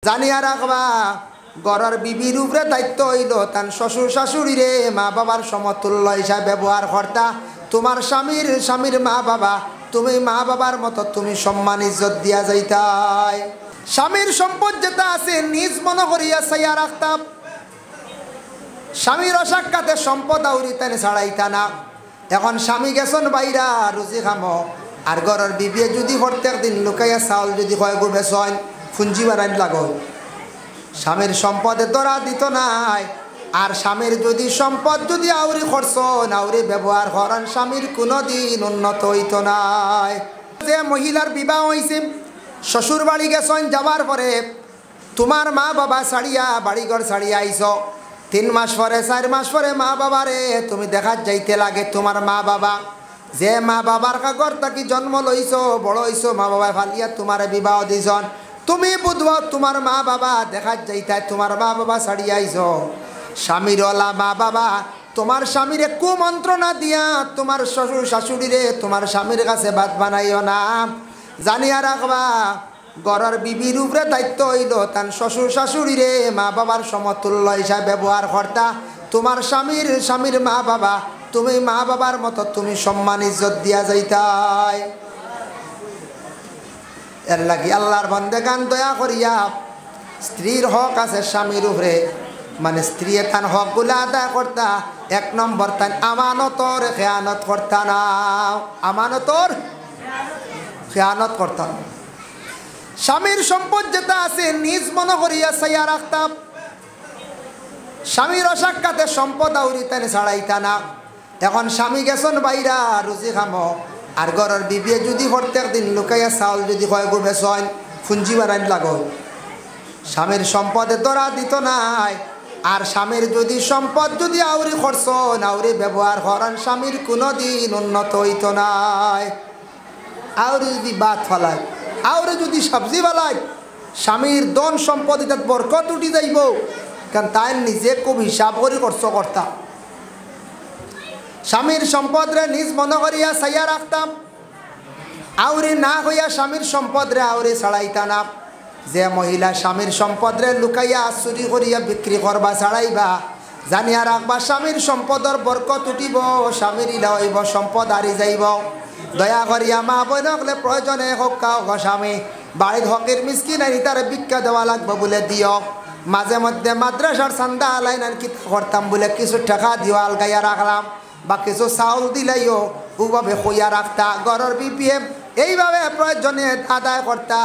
জানিয়া রাখবা ঘরের বিবির উপরে দায়িত্ব হইল তার শ্বশুর শাশুড়িরে মা বাবার সমতুল্য হিসাবে ব্যবহার কর্তা। তোমার স্বামীর মা বাবা, তুমি মা বাবার মতো তুমি সম্মান ইজ্জত দিয়া যাইতাই। স্বামীর সম্পদ যেটা আছে নিজ মনে করিয়া চাইয়া রাখতাম। স্বামীর অসাক্ষাতে সম্পদ আউরিতেন ছাড়াইতা না। এখন স্বামী গেছন বাইরা রুজি খামো, আর ঘরের বিবিয়ে যদি প্রত্যেক দিন লুকাইয়া চাউল যদি কয় গো বেচন ফুঞ্জি বানাই লাগো, স্বামীর সম্পদে ধরা দিত নাই। আর স্বামীর যদি সম্পদ যদি আউরি খরচ আউরি ব্যবহার করেন স্বামীর কোনোদিন উন্নত হইত নাই। যে মহিলার বিবাহ হয়েছে, শ্বশুর বাড়ি গেছেন, যাবার পরে তোমার মা বাবা ছাড়িয়া বাড়িঘর ছাড়িয়া আইস, 3 মাস পরে 4 মাস পরে মা বাবারে তুমি দেখাত যাইতে লাগে। তোমার মা বাবা যে মা বাবার কাগর তাকি জন্ম লইছ বড় হইছ, মা বাবা ফালিয়া তোমার বিবাহ দিছন, তুমি বুধব তোমার মা বাবা দেখাত যাইতাই, তোমার মা বাবা ছাড়িয়া আইস। স্বামীরওয়ালা মা বাবা তোমার স্বামীরে কুমন্ত্রণা দিয়া তোমার শ্বশুর শাশুড়িরে তোমার স্বামীর কাছে ভাত বানাইও না। জানিয়া রাখবা ঘরের বিবির উপরে দায়িত্ব হইল তার শ্বশুর শাশুড়িরে মা বাবার সমতুল্য হিসাবে ব্যবহার কর্তা। তোমার স্বামীর মা বাবা, তুমি মা বাবার মতো তুমি সম্মান ইজ্জত দিয়া যাইতাই। এর লাগি আল্লাহর বান্দাগান দয়া করিয়া স্ত্রীর হক আছে স্বামীর উপরে, মানে স্ত্রী তার হকগুলো আদায় করতা। 1 নম্বর তাই আমানতর খেয়ানত করতা না, আমানতর খেয়ানত করতা না। স্বামীর সম্পদ যেটা আছে নিজ মনে করিয়া চাইয়া রাখতাম। স্বামীর অসাক্ষাতে সম্পদ আউরিতেন ছাড়াইতা না। এখন স্বামী গেছন বাইরা রুজি খামো, আর ঘরের বিবিয়ে যদি প্রত্যেক দিন লুকাইয়া চাউল যদি কয় গো বেচন ফুঞ্জি বানাই লাগো, স্বামীর সম্পদে ধরা দিত নাই। আর স্বামীর যদি সম্পদ যদি আউরি খরচ আউরি ব্যবহার করেন স্বামীর কোনোদিন উন্নত হইত নাই। আউরি যদি ভাত ফলায়, আউরে যদি সবজি বালায়, স্বামীর ধন সম্পদ এটা বরকত উঠি যাইব, কারণ তাই নিজে খুব হিসাব করে খরচ করতাম। স্বামীর সম্পদরে নিজ মনে করিয়া চাইয়া রাখতাম। আউরি না হইয়া স্বামীর সম্পদরে আউরি ছাড়াইতা না। যে মহিলা স্বামীর সম্পদরে লুকাইয়া চুরি করিয়া বিক্রি করবা ছাড়াইবা, জানিয়া রাখবা স্বামীর সম্পদর বরকত উঠিব, স্বামীর ইলা হইব, সম্পদ হারি যাইব। দয়া করিয়া মা বোনকলে প্রয়োজনে হোক কাও স্বামী বাড়ির হকের মিসকিন আনি তার ভিক্ষা দেওয়া লাগবে বলে দিও। মাঝে মধ্যে মাদ্রাসার চান্দা আলাইন আর কি করতাম বলে কিছু টাকা দিও আলগাইয়া রাখলাম, বা কিছু চাউল দিলাইও ওভাবে কইয়া রাখতা। ঘরের বিপিএ এইভাবে প্রয়োজনে আদায় করতা।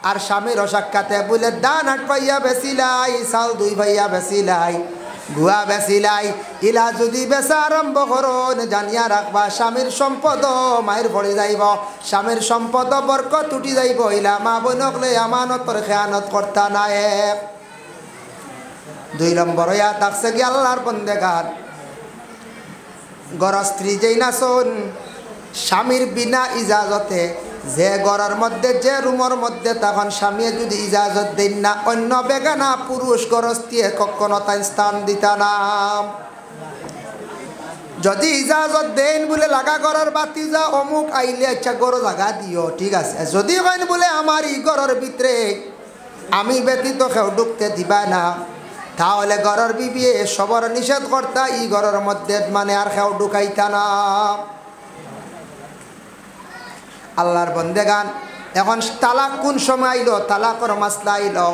আর স্বামীর অসাক্ষাতে বলে দান 8 পাইয়া বেচিলাই, চাউল 2 পাইয়া বেচিলাই, গুয়া বেচিলাই, ইলা যদি বেচা আরম্ভ করুন জানিয়া রাখবা স্বামীর সম্পদ মায়ের পড়ে যাইব, স্বামীর সম্পদ বরকত উঠি যাইব। ইলা মা বোনকলে আমানতর খেয়ানত করতা না। 2 নম্বর হইয়া থাকছে কি আল্লাহর বন্দেগান ঘর স্ত্রী যেই না শোন স্বামীর বিনা ইজাজতে যে ঘরের মধ্যে যে রুমের মধ্যে তখন স্বামী যদি ইজাজত দেন না, অন্য বেগানা পুরুষ গরস্তিয়ে কখনো তাই স্থান দিতা না। যদি ইজাজত দেন বলে লাগা ঘরের বাতি যা অমুক আইলে আচ্ছা গরো জাগা দিও, ঠিক আছে। যদি কেন বলে আমার ই ঘরের ভিতরে আমি ব্যতীত কেউ ঢুকতে দিবা না, তাহলে ঘরের বিবিয়ে সবর নিষেধ করতা ই ঘরের মধ্যে, মানে আর কেউ ঢুকাইতা না। আল্লাহর বন্দেগান এখন তালাক কোন সময় আইলো, তালাকর মাসলা আইলো।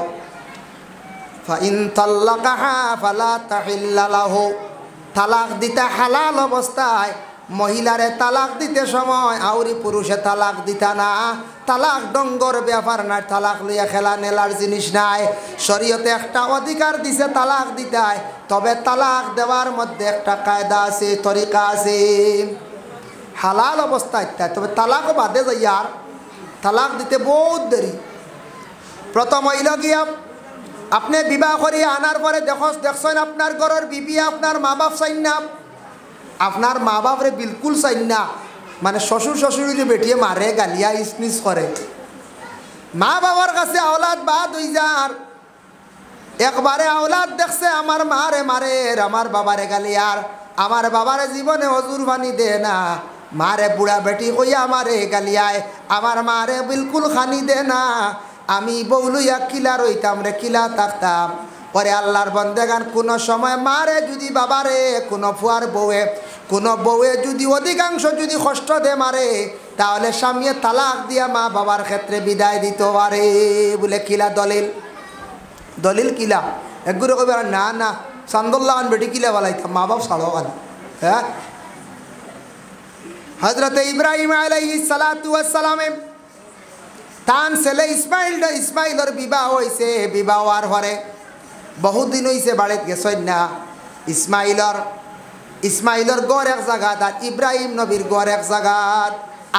ফাইন তাল্লাকাহা ফালা তাহিল্লা লাহু, তালাক দিতে হালাল অবস্থায় মহিলারে তালাক দিতে সময় আউরি পুরুষে তালাক দিতা না। তালাক ডঙ্গর ব্যাপার নাই, তালাক লইয়া খেলা নেলার জিনিস নাই। শরীয়তে একটা অধিকার দিছে তালাক দিতায়, তবে তালাক দেওয়ার মধ্যে একটা কায়দা আছে, তরিকা আছে। হালাল অবস্থায় তবে তালাকও বাদে যাই, আর তালাক দিতে বহুত দেরি। প্রথম হইল গিয়া আপনি বিবাহ করিয়া আনার পরে দেখছেন আপনার ঘরের বিবি আপনার মা বাপ চাইন না, আপনার মা বাপরে বিলকুল চাইন না, মানে শ্বশুর শাশুড়ি বেটিয়ে মারে গালিয়া ইসনিস করে। মা বাবার কাছে আওলাদ বাদ হয়ে যার, একবারে আওলাদ দেখছে আমার মারে মারে, আমার বাবারে গালিয়ার, আমার বাবারে জীবনে হজুর বানি দে না, মারে বুড়া বেটি কইয়া আমারে গালিয়ায়, আমার মারে বিলকুল খানি দে না। আমি বউলুইয়া কিলা রইতাম রে কিলা থাকতাম। পরে আল্লাহর বন্দেগান কোনো সময় মারে যদি বাবারে কোনো ফুয়ার বউয়ে যদি অধিকাংশ যদি কষ্ট দে মারে তাহলে স্বামীয়ে তালাক দিয়া মা বাবার ক্ষেত্রে বিদায় দিতে পারে বলে কিলা দলিল কিলা একগুলো কবে না না চান্দুল্লাহান বেটি কিলা বলাইতাম মা বাপ ছাড়ো কান। হ্যাঁ হযরত ইব্রাহিম আলাইহিস সালাতু ওয়াস সালামে তান ছেলে ইসমাইলের বিবাহ হয়েছে। বিবাহ হওয়ার পরে বহুদিন হয়েছে বাড়িতে গেছেন না। ইসমাইলের গড় এক জায়গাত আর ইব্রাহিম নবীর গড় এক জায়গাত।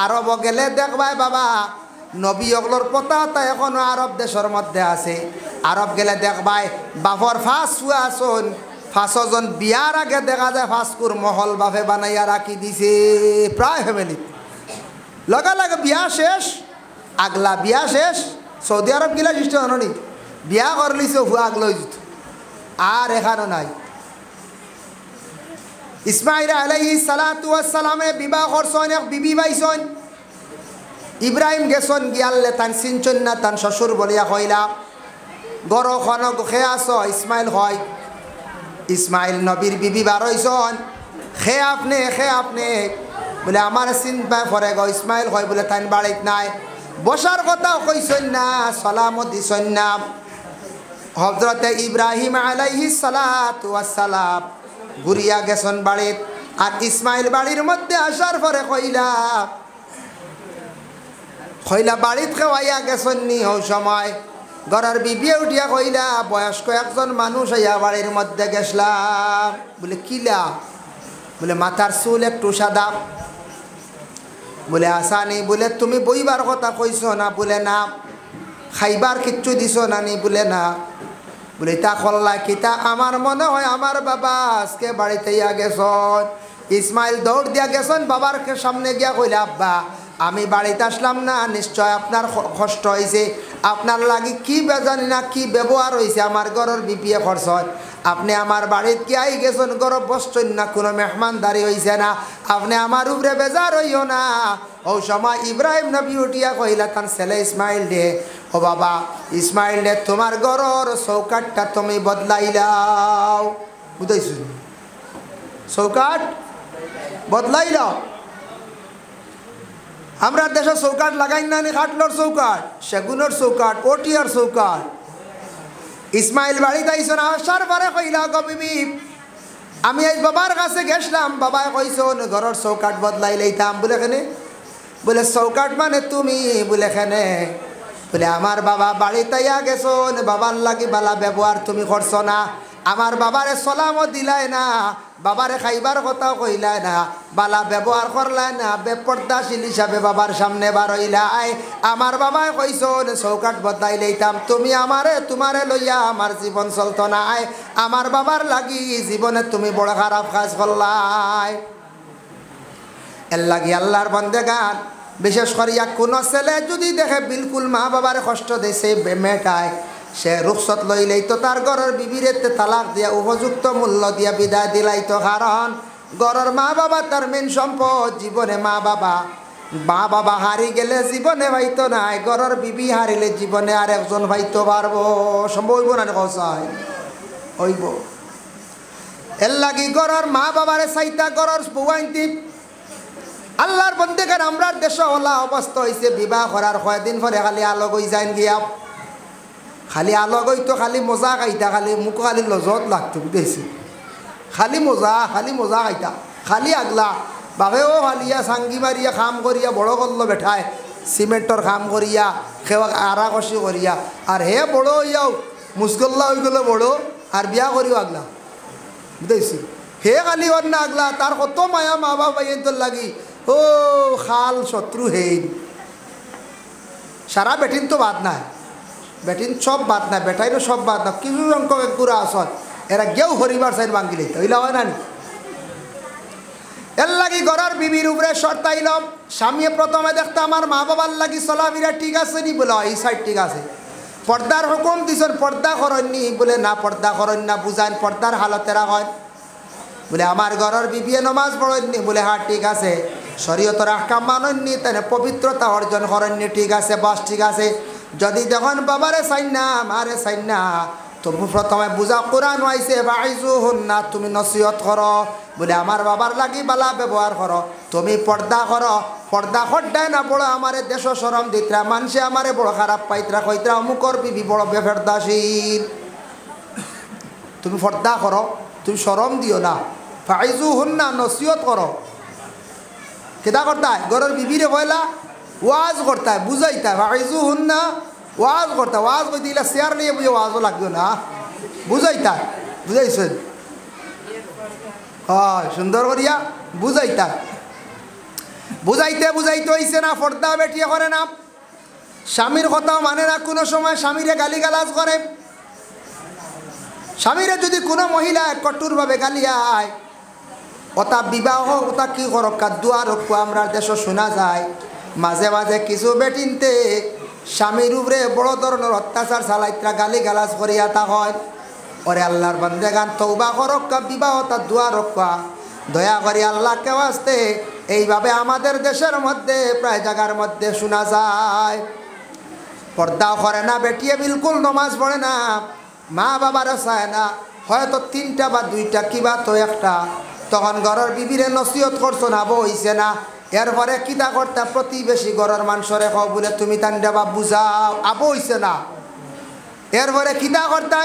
আরব গেলে দেখবাই বাবা নবী অগলোর পতাকা এখনো আরব দেশের মধ্যে আছে। আরব গেলে দেখবাই বাপর ফাঁস হুয়া আসন 5জন বিয়ার আগে দেখা যায় ফাঁসকুর মহল বাপে বানাইয়া রাখি দিছে প্রায় ফ্যামিলি। লগে বিয়া শেষ আগলা বিয়া শেষ। সৌদি আরব গিলা সৃষ্টি হনি বিয়া করলিছে হুয়া আগলই যেত আর এখানো নাই। ইসমাইল আলাইহিস সালাতু ওয়াস সালামে বিবাহ করছেন এক বিবি পাইছেন। ইব্রাহিম গেছেন গিয়ালে তান চিনছেন না তান শ্বশুর বলিয়া কইলা গড় খন খে আস ইসমাইল হয়। ইসমাইল নবীর বিবি বার হইছেন খে আপনি বলে আমার চিন্তা পরে গো ইসমাইল হয় বলে তাই বাড়িত নাই। বসার কথাও কইছেন না সালামও দিছেন না। হযরতে ইব্রাহিম আলাইহিস সালাতু ওয়াস সালাম ঘুরিয়া গেছেন বাড়িত। আর ইসমাইল বাড়ির মধ্যে আসার পরে কইলা বাড়িত খাওয়াইয়া গেছেন নি ও সময় ঘরের বিবিয়ে উঠিয়া কইলা বয়স্ক একজন মানুষ আইয়া বাড়ির মধ্যে গেছলাম। বলে কিলা? বলে মাথার চুল একটু সাদা। বলে আসানি? বলে তুমি বইবার কথা কইছো না? বলে না। খাইবার কিচ্ছু দিছ না নি? বলে না। বলে তা কল্লা কিতা? আমার মনে হয় আমার বাবা আজকে বাড়িতে ইয়া গেছন। ইসমাইল দৌড় দিয়া গেছেন বাবার সামনে গিয়া কইলা আব্বা আমি বাড়িতে আসলাম না নিশ্চয় আপনার কষ্ট হয়েছে। আপনার লাগি কি জানি না কি ব্যবহার হয়েছে আমার ঘরের বিপিএ খরচ। আপনি আমার বাড়িতে কি আই গেছেন গরব বসছেন না কোনো মেহমানদারি হয়েছে না। আপনি আমার উপরে বেজার হইও না। ও সময় ইব্রাহিম নবী উঠিয়া কইলা তার ছেলে ইসমাইল দে ও বাবা ইসমাইল দে তোমার ঘরের চৌকাটটা তুমি বদলাইলাও। বুঝাইছ চৌকাট বদলাইলাও। আমরা দেশে চৌকাট লাগাই না নি খাটলোর চৌকাট সেগুনের চৌকাট ওটিয়ার চৌকাট। ইসমাইল বাড়িতে আইসন আসার পরে কইলা গো বিবি আমি আজ বাবার কাছে গেছিলাম। বাবাই কইসন ঘরের চৌকাট বদলাই লইতাম। বলে কেনে? বলে চৌকাট মানে তুমি। বলে কেনে? বলে আমার বাবা বাড়িতে আইয়া গেছন বাবার লাগি বালা ব্যবহার তুমি করছো না। আমার বাবারে সালামও দিলাই না বাবারে খাইবার কথাও কইলাই না বালা ব্যবহার করলাই না বেপর্দাশীল হিসাবে বাবার সামনে বার হইলাই। আমার বাবাই কইছন চৌকাট বদলাই লইতাম তুমি তোমারে লইয়া আমার জীবন চলতো নাই। আমার বাবার লাগি জীবনে তুমি বড় খারাপ কাজ করলাই। এর লাগি আল্লাহর বন্দেগান বিশেষ করিয়া কোনো ছেলে যদি দেখে বিলকুল মা বাবার কষ্ট দিছে মেয়েটায় সে রুখসত লইলেই তো তার ঘরের বিবিরে তালাক দিয়া উপযুক্ত মূল্য দিয়া বিদায় দিলাইতো। কারণ ঘরের মা বাবা তার মেন সম্পদ। জীবনে মা বাবা হারি গেলে জীবনে ভাইতো নাই। ঘরের বিবি হারিলে জীবনে আর একজন ভাইতো পারবো সম্ভব হইব না? কসাই হইব। এর লাগি ঘরের মা বাবারে চাইতা ঘরের বউয়াইতি। আল্লাহর বন্দেগান আমরা দেশে ওলা অবস্থা হয়েছে বিবাহ করার কয়েকদিন পরে খালি আলোক হয়ে যাইন গিয়া খালি আলোক হইতো খালি মজা খাইতা খালি মুখ খালি লজত লাগতো। বুঝেছি খালি মজা খাইতা খালি আগলা বাবেও খালিয়া সাঙ্গি মারিয়া খাম করিয়া বড় করলো বেঠায় সিমেন্টর খাম করিয়া খেওয়া আড়া কষি করিয়া আর হে বড় হইয়াও মুসগল্লা হয়ে গেল বড় আর বিয়া করিও আগলা। বুঝেছি হে খালি ওর না আগলা তার কত মায়া মা বাবা তোর লাগি ও খাল শত্রু হেন সারা বেটিন তো বাদ নাই। বেটিন সব বাদ নাই বেটাইরও সব বাদ না। কিছু সংখ্যক একগুড়া আসন এরা গেও হরিবার সাইড ভাঙ্গি লইতে হইলা হয় না নি? এর লাগি ঘরের বিবির উপরে শর্তাইল। স্বামী প্রথমে দেখতে আমার মা বাবার লাগি চলাফেরা ঠিক আছে নি? বলে এই সাইড ঠিক আছে। পর্দার হুকুম দিছেন পর্দা করেননি? বলে না পর্দা করেন না। বুঝান পর্দার হালতেরা হয়? বলে আমার ঘরের বিবিয়ে নমাজ পড়েননি? বলে হ্যাঁ ঠিক আছে। শরীয়তের আহকাম মানেননি তাই পবিত্রতা অর্জন করেননি? ঠিক আছে বাস ঠিক আছে। যদি দেখুন বাবারে চাই না মারে চাই না তুমি প্রথমে বুঝা কোরআন আইছে ফাইজুহুন্না তুমি নসিহত করো বলে আমার বাবার লাগি বালা ব্যবহার করো তুমি পর্দা করো পর্দা করডায় না বড় আমারে দেশ শরম দিতরা মানুষে আমারে বড় খারাপ পাইতরা কইতরা অমুকর বিবি বড় বেফেরদাসীন তুমি পর্দা করো তুমি শরম দিও না ফাইজুহুন্না নসিহত করো কেদা করতায় ঘরের বিবিরে কইলা ওয়াজ করতায় বুঝাইতায় ফাইজুহুন্না ওয়াজ করতা ওয়াজ কই দিলা শেয়ার নিয়ে বুঝে ওয়াজও লাগবে না বুঝাইতায় বুঝাইছেন হয় সুন্দর করিয়া বুঝাইতায় বুঝাইতে বুঝাইতে হইছে না পর্দা বেটিয়ে করে না স্বামীর কথা মানে না কোনো সময় স্বামীরে গালিগালাজ করে স্বামীরে যদি কোনো মহিলা কঠোরভাবে গালিয়ায় ওটা বিবাহ ওটা কি করক্কা দুয়ার রক্ষা আমরা দেশ শোনা যায় মাঝে মাঝে কিছু বেটিনতে স্বামীর উপরে বড় ধরনের অত্যাচার চালাইত্রা গালি গালাজ করিয়া তা হয় ওরে আল্লাহর বান্দেগান তওবা করক্কা বিবাহ তার দুয়ার রক্ষা দয়া করি আল্লাহকে আসতে এইভাবে আমাদের দেশের মধ্যে প্রায় জায়গার মধ্যে শোনা যায় পর্দাও করে না বেটিয়ে বিলকুল নমাজ পড়ে না মা বাবারও চায় না হয়তো তিনটা বা দুইটা কিবা তো একটা তখন ঘরের বিবিরে নসিহত করছো না বইছে না এরপরে কিতা করতে প্রতিবেশী ঘরের মানুষরে খাও বলে তুমি তান দেবা বুঝাও আবো হইছে না এরপরে কিতা করতে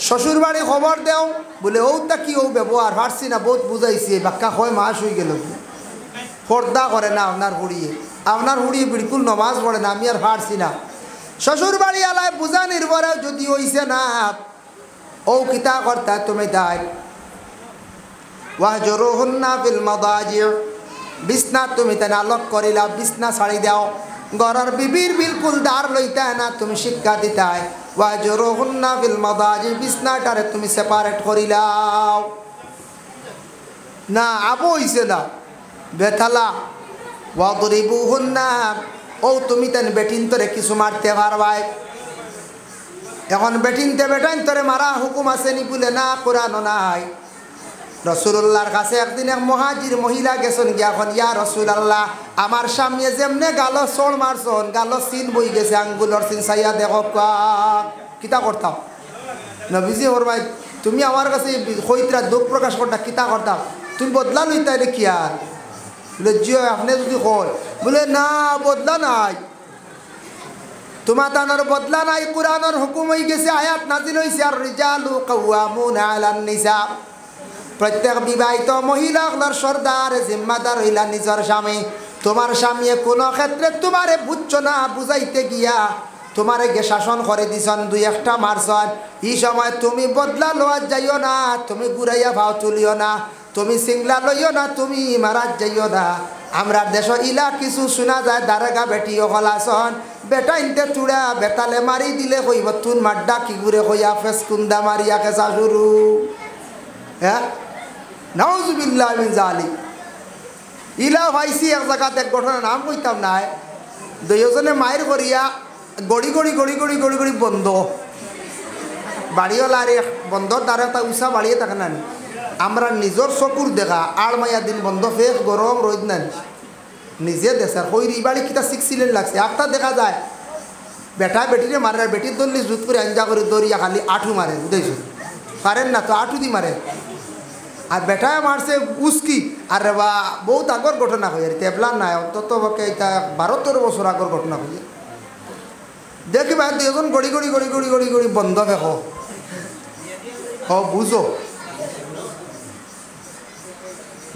শ্বশুর বাড়ি খবর দেও বলে ওটা কি ও ব্যবহার পারছি না বহুত বুঝাইছি বাক্কা হয় মাস হয়ে গেল পর্দা করে না আপনার হুড়িয়ে বিলকুল নমাজ পড়ে না আমি আর পারছি না শ্বশুর বাড়ি আলায় বুঝা নির্ভরে যদি হইছে না ও কিতা করতে তুমি তাই ওয়াহজুরুহুন্না ফিল মাদাজি বিছনা তুমি তেনা লক করিলা বিছনা ছাড়ি দাও ঘরের বিবির বিলকুল দাঁড় লইতে না তুমি শিক্ষা দিতাই ওয়াহজুরুহুন্না ফিল মাদাজি বিছনাটারে তুমি সেপারেট করিলাও না আবু হইছে না বেথালা ওয়াদরিবুহুন্না ও তুমি তেন বেটিন তোরে কিছু মারতে পারবাই এখন বেটিনতে বেটাইন তোরে মারা হুকুম আছে নি বলে না কোরআন নাই রসুল্লাহর কাছে একদিন এক মহাজির মহিলা গেছেন গিয়া এখন ইয়া রসুল্লাহ আমার সামনে যেমনে গালো চোর মারছন গালো চিন বই গেছে আঙ্গুলর চিন চাইয়া দেখো কিতা করতাম নবীজি ওর ভাই তুমি আমার কাছে কইতরা দুঃখ প্রকাশ করতা কিতা করতাম তুমি বদলা লইতা রে কি আর বলে জিও আপনি যদি কয় বলে না বদলা নাই তোমার তানোর বদলা নাই কোরআনের হুকুম হয়ে গেছে আয়াত নাজিল হইছে আর রিজালু কাওয়ামুনা আলান নিসা প্রত্যেক বিবাহিত মহিলাগুলোর সর্দার জিম্মাদার হইলা নিজের স্বামী তোমার স্বামী কোনো ক্ষেত্রে তোমারে বুঝছো না বুঝাইতে গিয়া তোমারে গে শাসন করে দিছন দুই একটা মারছন এই সময় তুমি বদলা লওয়া যাইও না তুমি ঘুরাইয়া ভাও তুলিও না তুমি সিংলা লইও না তুমি মারাত যাইও না আমরা দেশ ইলা কিছু শোনা যায় দারেগা বেটি হলাসন বেটা ইনতে চূড়া বেতালে মারি দিলে কইব তুন মাড্ডা কি ঘুরে কইয়া ফেস কুন্দা মারিয়া কেসা শুরু হ্যাঁ নাউজুবিল্লাহ মিন জালিক ইলা ভাইসি এক জায়গাতে এক ঘটনার নাম কইতাম না দুইজনে মায়ের করিয়া গড়ি গড়ি গড়ি গড়ি গড়ি গড়ি বন্ধ বাড়িওয়ালা আরে বন্ধর দ্বারা তা উষা বাড়িয়ে থাকে না আমরা নিজের চকুর দেখা আড় মাইয়া দিন বন্ধ ফেস গরম রোদ না নিজে দেশার কইরি বাড়ি কিতা শিখছিলেন লাগছে একটা দেখা যায় বেটা বেটিরে মারে বেটির দল্লি জুত করে আঞ্জা করে দৌড়িয়া খালি আঠু মারে বুঝেছো পারেন না তো আঠু দি মারে আর বেটায় মারছে উস্কি আর বা বহুত আগর ঘটনা হয়ে আর তেবলা নাই অন্তত এটা 12-13 বছর আগর ঘটনা হয়ে দেখি ভাই দুজন গড়ি গড়ি গড়ি গড়ি গড়ি গড়ি বন্ধ দেখো হ বুঝো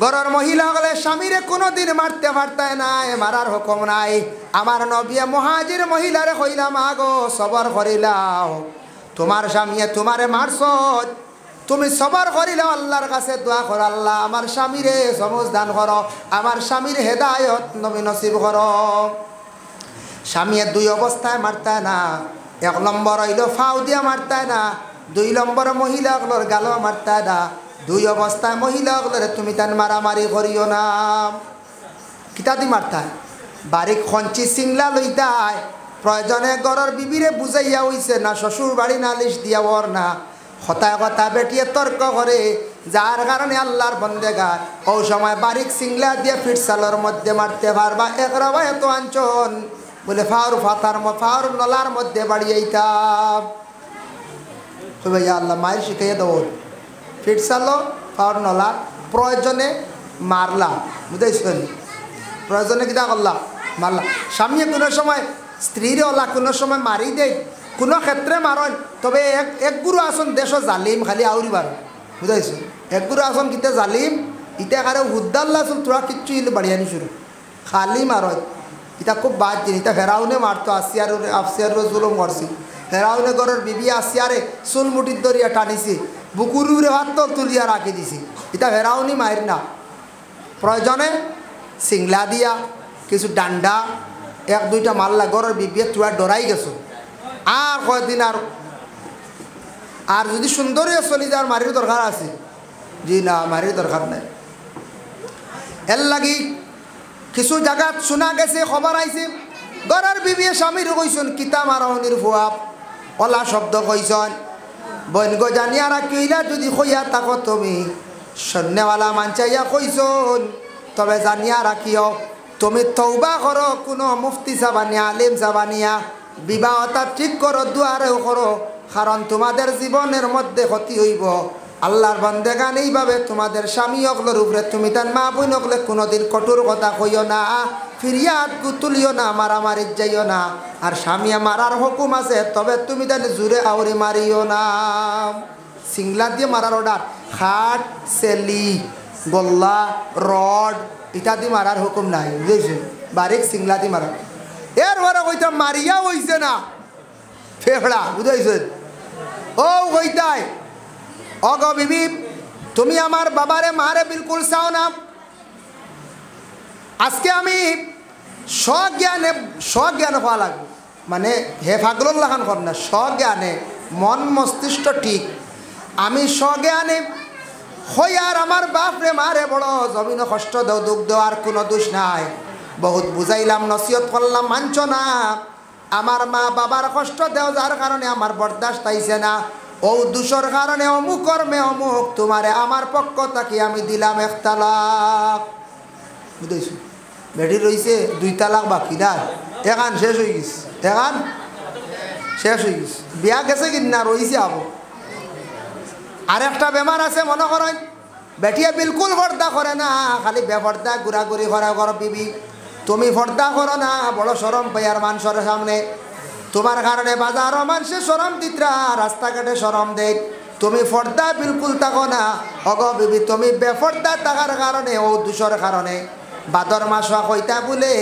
ঘরের মহিলা হলে স্বামীরে কোনোদিন মারতে পারতায় নাই মারার হুকুম নাই আমার নবী মুহাজির মহিলারে কইলাম আগো সবর করিলাও তোমার স্বামী তোমারে মারছ তুমি সবর করিলাও আল্লাহর কাছে দোয়া কর আল্লাহ আমার স্বামীরে সমজ দান করো আমার স্বামীর হেদায়ত নবী নসিব করো স্বামী দুই অবস্থায় মারতায় না এক নম্বর হইল ফাউ দিয়া মারতায় না দুই নম্বর মহিলাগুলোর গালো মারতায় না দুই অবস্থায় মহিলাগুলোরে তুমি তান মারামারি করিও না কিতা দি মারতায় বাড়ি খঞ্চি সিংলা লইতায় প্রয়োজনে ঘরের বিবিরে বুঝাইয়া হইছে না শ্বশুর বাড়ি নালিশ দিয়া ওর না হতায় কথা বেটিয়ে তর্ক করে যার কারণে আল্লাহর বন্দেগার ও সময় বারিক সিংলা দিয়ে ফিটসালের মধ্যে মারতে পারবা এক রবায় তো আঞ্চন বলে ফাওয়ার নলার মধ্যে বাড়িয়েইতাম। ভাইয়া আল্লাহ মায়ের শিখাইয়া দেব ফিট চালো ফাওয়ার নলার প্রয়োজনে মারলাম, বুঝাইছেন? প্রয়োজনে কিতা করলাম, মারলাম। স্বামীয়ে কোনো সময় স্ত্রীর ওলা কোনো সময় মারি দেয়, কোনো ক্ষেত্রে মারন, তবে এক গুরু আসন দেশ জালিম খালি আউরি বার, বুঝাইছো? এক গুরু আসন কিতা জালিম, ইটা কারে হুদ্দাল্লা আসল তোরা কিচ্ছু ইলে বাড়িয়ানি শুরু খালি মারত। এটা খুব বাদ জিনিস। এটা ফেরাউনে মারতো, আফসিয়ার জুলুম করছি। ফেরাউনে ঘরের বিবি আসিয়ারে চুল মুটির দরিয়া টানিছি, বুকুর উপরে হাত তুলিয়া রাখি দিছি। এটা ফেরাউনি মায়ের না। প্রয়োজনে সিংলা দিয়া কিছু ডান্ডা এক দুইটা মারলা, ঘরের বিবিয়ে তুয়া ডরাই গেছো। আর কয়দিন আর যদি সুন্দরী চলি যাওয়ার মারির দরকার আছে, জি না, মারির দরকার নাই। এর লাগি কিছু জায়গাত শোনা গেছে, খবর আইছে, ঘরের বিবিয়ে স্বামীর কইসন কিতা মারহনির ফুয়াব ওলা শব্দ কইসন। বৈনগ জানিয়া রাখিলা যদি কইয়া তাকো তুমি সন্ন্যওয়ালা মানচাইয়া কইসন, তবে জানিয়া রাখিও তুমি তওবা করো, কোনো মুফতি সাবানিয়া আলিম সাবানিয়া বিবাহটা ঠিক করো, দুয়ারেও করো, কারণ তোমাদের জীবনের মধ্যে ক্ষতি হইব। আল্লাহর বান্দেগান এইভাবে তোমাদের স্বামী অগলোর উপরে তুমি তার মা বোন অগলে কোনোদিন কঠোর কথা কইও না, ফিরিয়াদ তুলিও না, মারামারি যাইও না। আর স্বামী মারার হুকুম আছে, তবে তুমি তার জোরে আউরে মারিও না। সিংলা দিয়ে মারার অর্ডার, খাট সেলি গল্লা রড ইত্যাদি মারার হুকুম নাই, বুঝেছেন? বারিক সিংলা দিয়ে মারা। এরপরে কইতাম মারিয়া হইছে না ফেফড়া, বুঝাইছেন? ও কইতাই অগ বিবি তুমি আমার বাবারে মারে বিলকুল চাও না। আজকে আমি স্বজ্ঞানে হওয়া লাগবে, মানে হে ফাগলুল্লাহ খান কর না, স্বজ্ঞানে মন মস্তিষ্ক ঠিক। আমি স্বজ্ঞানে হই আর আমার বাপরে মারে বড় জমিন কষ্ট দেও, দুঃখ দেও, আর কোনো দোষ নাই। বহুত বুঝাইলাম, নসিহত করলাম, মানছ না। আমার মা বাবার কষ্ট দেও, যার কারণে আমার বরদাস্ত আইছে না। ও দোষর কারণে অমুক কর্মে অমুক তোমারে আমার পক্ষ থাকি আমি দিলাম 1 তালাক। বুঝেছ? বেটি রয়েছে 2 তালাক বাকি না, এখান শেষ হয়ে গেছে, এখান শেষ হয়ে গেছে। বিয়া গেছে কিনা রয়েছে আবো। আর একটা বেমার আছে, মনে করেন বেটিয়া বিলকুল পর্দা করে না, খালি বেপর্দা ঘুরাঘুরি করে ঘর বিবি। তুমি পর্দা করো না, বড় শরম পাই আর মানুষের সামনে। তোমার কারণে বাজারও মানুষের শরম দিতরা, রাস্তাঘাটে শরম দেয়। তুমি পর্দা বিলকুল থাকো না। অগ বিবি তুমি বেপর্দা থাকার কারণে, ও দোষর কারণে বাদর মাস কইতা বলে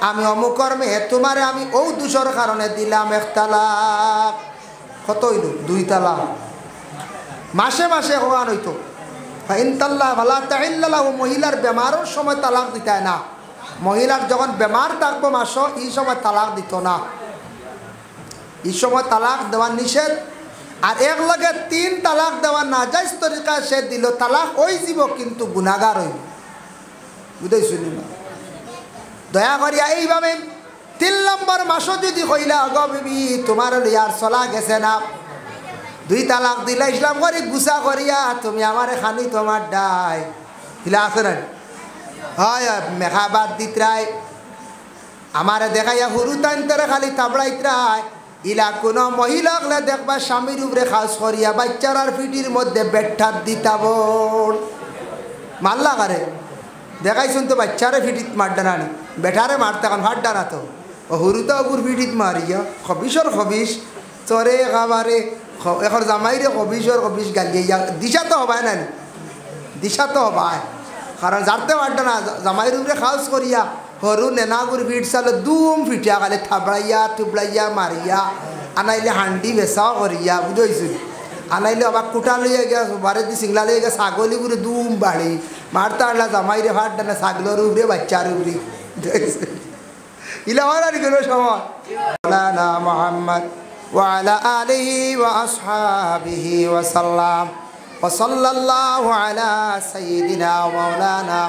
আমি অমুক কর্মে তোমারে আমি ও দোষর কারণে দিলাম 1 তালাক। কত হইল? 2 তালাক। মাসে মাসে হওয়ান হইতো। ইনতাল্লাহ ভালা তাহিল্লাহ, মহিলার বেমারের সময় তালাক দিতে না। মহিলার যখন বেমার থাকবো মাস, এই সময় তালাক দিত না। এই সময় তালাক দেওয়ার নিষেধ। আর এক লগে 3 তালাক দেওয়া না যাইজ তরিকা সে দিল, তালাক ওই যাব কিন্তু গুনাহগার হইব। বুঝাইছুনি না? দয়া করিয়া এইভাবে 3 নম্বর মাসও যদি কইলা অগ বিবি তোমার আর চলা গেছে না, 2 তালাক দিলা ইসলাম করি গুছা করিয়া তুমি আমার খানি তোমার ডাই হিলা আছে না? হয় মেঘা বাদ দিতরাই, আমারে দেখাইয়া হুরু টানতে খালি তাবড়াইতরাই। ইলা কোনো মহিলা হলে দেখবা স্বামীর উপরে খাস করিয়া বাচ্চার আর পিটির মধ্যে বেঠাত দিতা বল মারলা কারে দেখাইছুন তো বাচ্চারে ফিটিত মারডা না, বেটারে মারতে এখন হাড্ডা না তো। ও হুরুতা উপর ফিটিত মারিয়া খবিসর খবিস চরে খাবারে এখন জামাইরে খবিস গালিয়া দিশা তো হবায় না, দিশা তো হবায়। কারণ যারতে মারডা না, জামাইর উপরে খাস করিয়া হরু নেনাগুর ফিট চালো দুম ফিটিয়া খালি থাবড়াইয়া থুবড়াইয়া মারিয়া, আনাইলে হান্ডি বেচাও করিয়া, বুঝেছি? আনাইলে আবার কুটা লইয়া গিয়া বারে দি সিংলা লইয়া গিয়া ছাগলি করে দুম বাড়ি মারতে আনলা জামাইরে ভাত ডানা ছাগলের উপরে বাচ্চার উপরে। ইলা হয় না কোনো সময়। মাওলানা মুহাম্মদ ওয়া আলা আলিহি ওয়া আসহাবিহি ওয়া সাল্লাম ওয়া সাল্লাল্লাহু আলা সাইয়্যিদিনা মাওলানা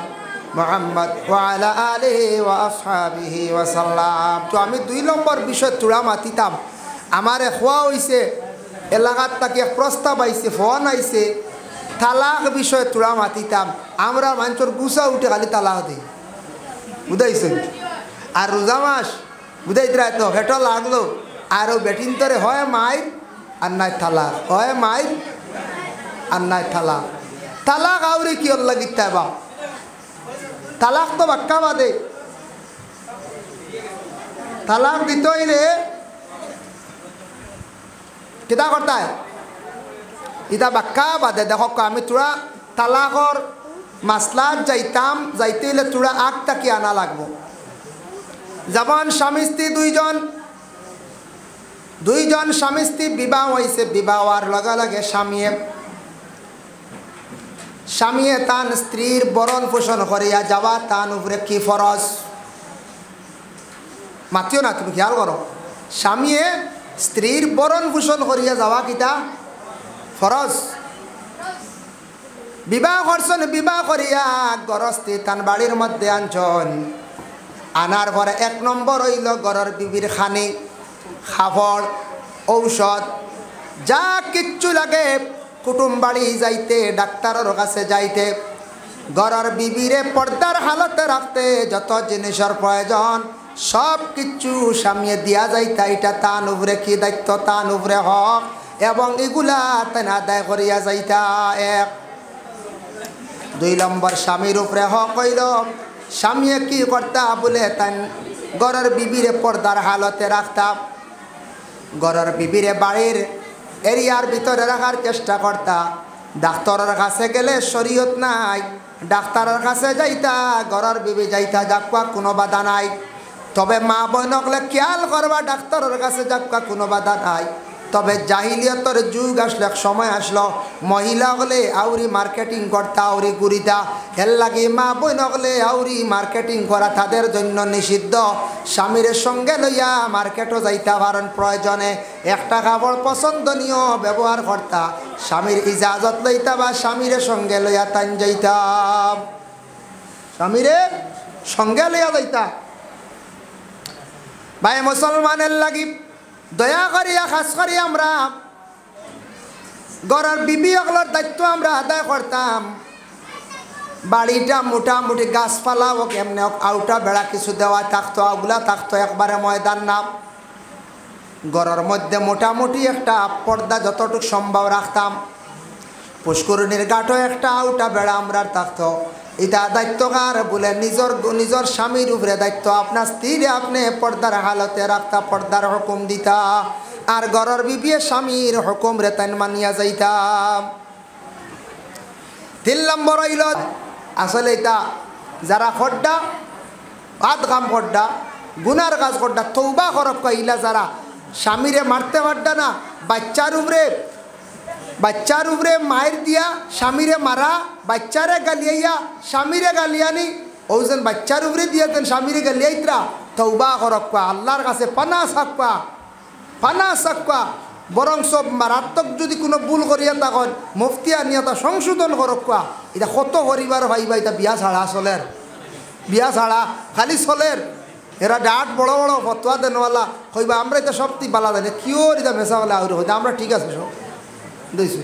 মুহাম্মদ ওয়া আলা আলিহি ওয়া আসহাবিহি ওয়া সাল্লাম। তো আমি 2 নম্বর বিষয় তুড়া মাতিতাম। আমারে খোয়া হইছে এলাকার তাকে প্রস্তাব আইছে, ফোন আইছে, তালাক বিষয়ে তুড়া মাতিতাম। আমরা মানুষের গুছা উঠে খালি তালাক দিই, বুঝাইছেন? আর রোজা মাস বুঝাইতরা তো হেঁটো লাগলো আরও বেটিন তরে হয় মায়ের আর নাই থালা হয় মায়ের আর নাই থালা তালাক আউরি কি লাগিতে বা তালাক তো বাক্কা বাদে তালাক দিতে হইলে কিতা করতে ইটা বাক্কা বাদে দেখো আমি তোরা তালাকর মাসলাত যাইতে হইলে তোরা আগটা কি আনা লাগবো যেমন স্বামী স্ত্রী দুইজন স্বামী স্ত্রী বিবাহ হয়েছে বিবাহ হওয়ার লগে লগে স্বামীয়ে তান স্ত্রীর বরণ পোষণ করিয়া যাওয়া তান উপরে কি ফরজ মাতিও না তুমি খেয়াল করো স্বামীয়ে স্ত্রীর বরণ পোষণ করিয়া যাওয়া কিতা ফরজ বিবাহ করছেন বিবাহ করিয়া গরস্তি তান বাড়ির মধ্যে আনছন আনার পরে 1 নম্বর হইল গরর বিবির খানি খাফড় ঔষধ যা কিচ্ছু লাগে কুটুম বাড়ি যাইতে ডাক্তারের কাছে যাইতে গরর বিবিরে পর্দার হালতে রাখতে যত জিনিসের প্রয়োজন সব কিছু সামিয়ে দিয়া যাইতা এটা তান উপরে কি দায়িত্ব তান উপরে হক এবং এগুলা তেন আদায় করিয়া যাইতা 1 2 নম্বর স্বামীর উপরে হক হইল স্বামীয়ে কি করতা বলে তান গরর বিবিরে পর্দার হালতে রাখতাম গরর বিবিরে বাড়ির এরিয়ার ভিতরে রাখার চেষ্টা করতা ডাক্তারের কাছে গেলে শরীয়ত নাই ডাক্তারের কাছে যাইতা গরর বিবি যাইতা যাকবা কোনো বাধা নাই তবে মা বোনকলে খেয়াল করবা ডাক্তারের কাছে যাকবা কোনো বাধা নাই তবে জাহিলিয়তর যুগ আসলে সময় আসলো মহিলা হলে আউরি মার্কেটিং করতা আউরি গুড়িতা এর লাগে মা বোনকলে আউরি মার্কেটিং করা তাদের জন্য নিষিদ্ধ স্বামীর সঙ্গে লইয়া মার্কেটও যাইতা পারেন প্রয়োজনে একটা কাপড় পছন্দনীয় ব্যবহার করতা স্বামীর ইজাজত লইতা বা স্বামীর সঙ্গে লইয়া তান যাইতা স্বামীরে সঙ্গে লইয়া যাইতা ভাই মুসলমানের লাগি দয়া করিয়া খাস করি আমরা গরর বিবি অগলার দায়িত্ব আমরা আদায় করতাম বাড়িটা মোটামুটি গাছপালা হোক এমনি হোক আউটা বেড়া কিছু দেওয়া থাকতো ওগুলা থাকতো একবারে ময়দান না গরর মধ্যে মোটামুটি একটা পর্দা যতটুকু সম্ভব রাখতাম পুষ্করণীর ঘাটও একটা আউটা বেড়া আমরা থাকতো এটা দায়িত্বকার বলে নিজের স্বামীর উপরে দায়িত্ব আপনার স্ত্রীরে আপনি পর্দার হালতে রাখতা পর্দার হুকুম দিতা আর গরর বিবিয়ে স্বামীর হুকুম রে তাই মানিয়া যাইতা 3 নম্বর হইল আসলে এটা যারা খড্ডা হাত কাম খড্ডা গুনার কাজ খড্ডা তৌবা করব কইলা যারা স্বামীরে মারতে পারডা না বাচ্চার উপরে মায়ের দিয়া স্বামীরে মারা বাচ্চারে গালিয়াইয়া স্বামীরে গালিয়ানি ওজন বাচ্চার উপরে দিয়েছেন স্বামীরে গালিয়াইতরা তৌবা করক্কা আল্লাহর কাছে পানা সাক্কা বরং সব মারাত্মক যদি কোনো ভুল করিয়া তখন মুফতি আনিয়া তা সংশোধন করক্কা এটা কত পরিবার ভাইবা এটা বিয়া ছাড়া খালি চলের এরা ডাট বড় বড় ফতোয়া দেনওয়ালা কইবা আমরা এটা সবটি বালা জানি কিও এটা মেশাওয়ালা আউরি হইতে আমরা ঠিক আছে সব দিয়েছি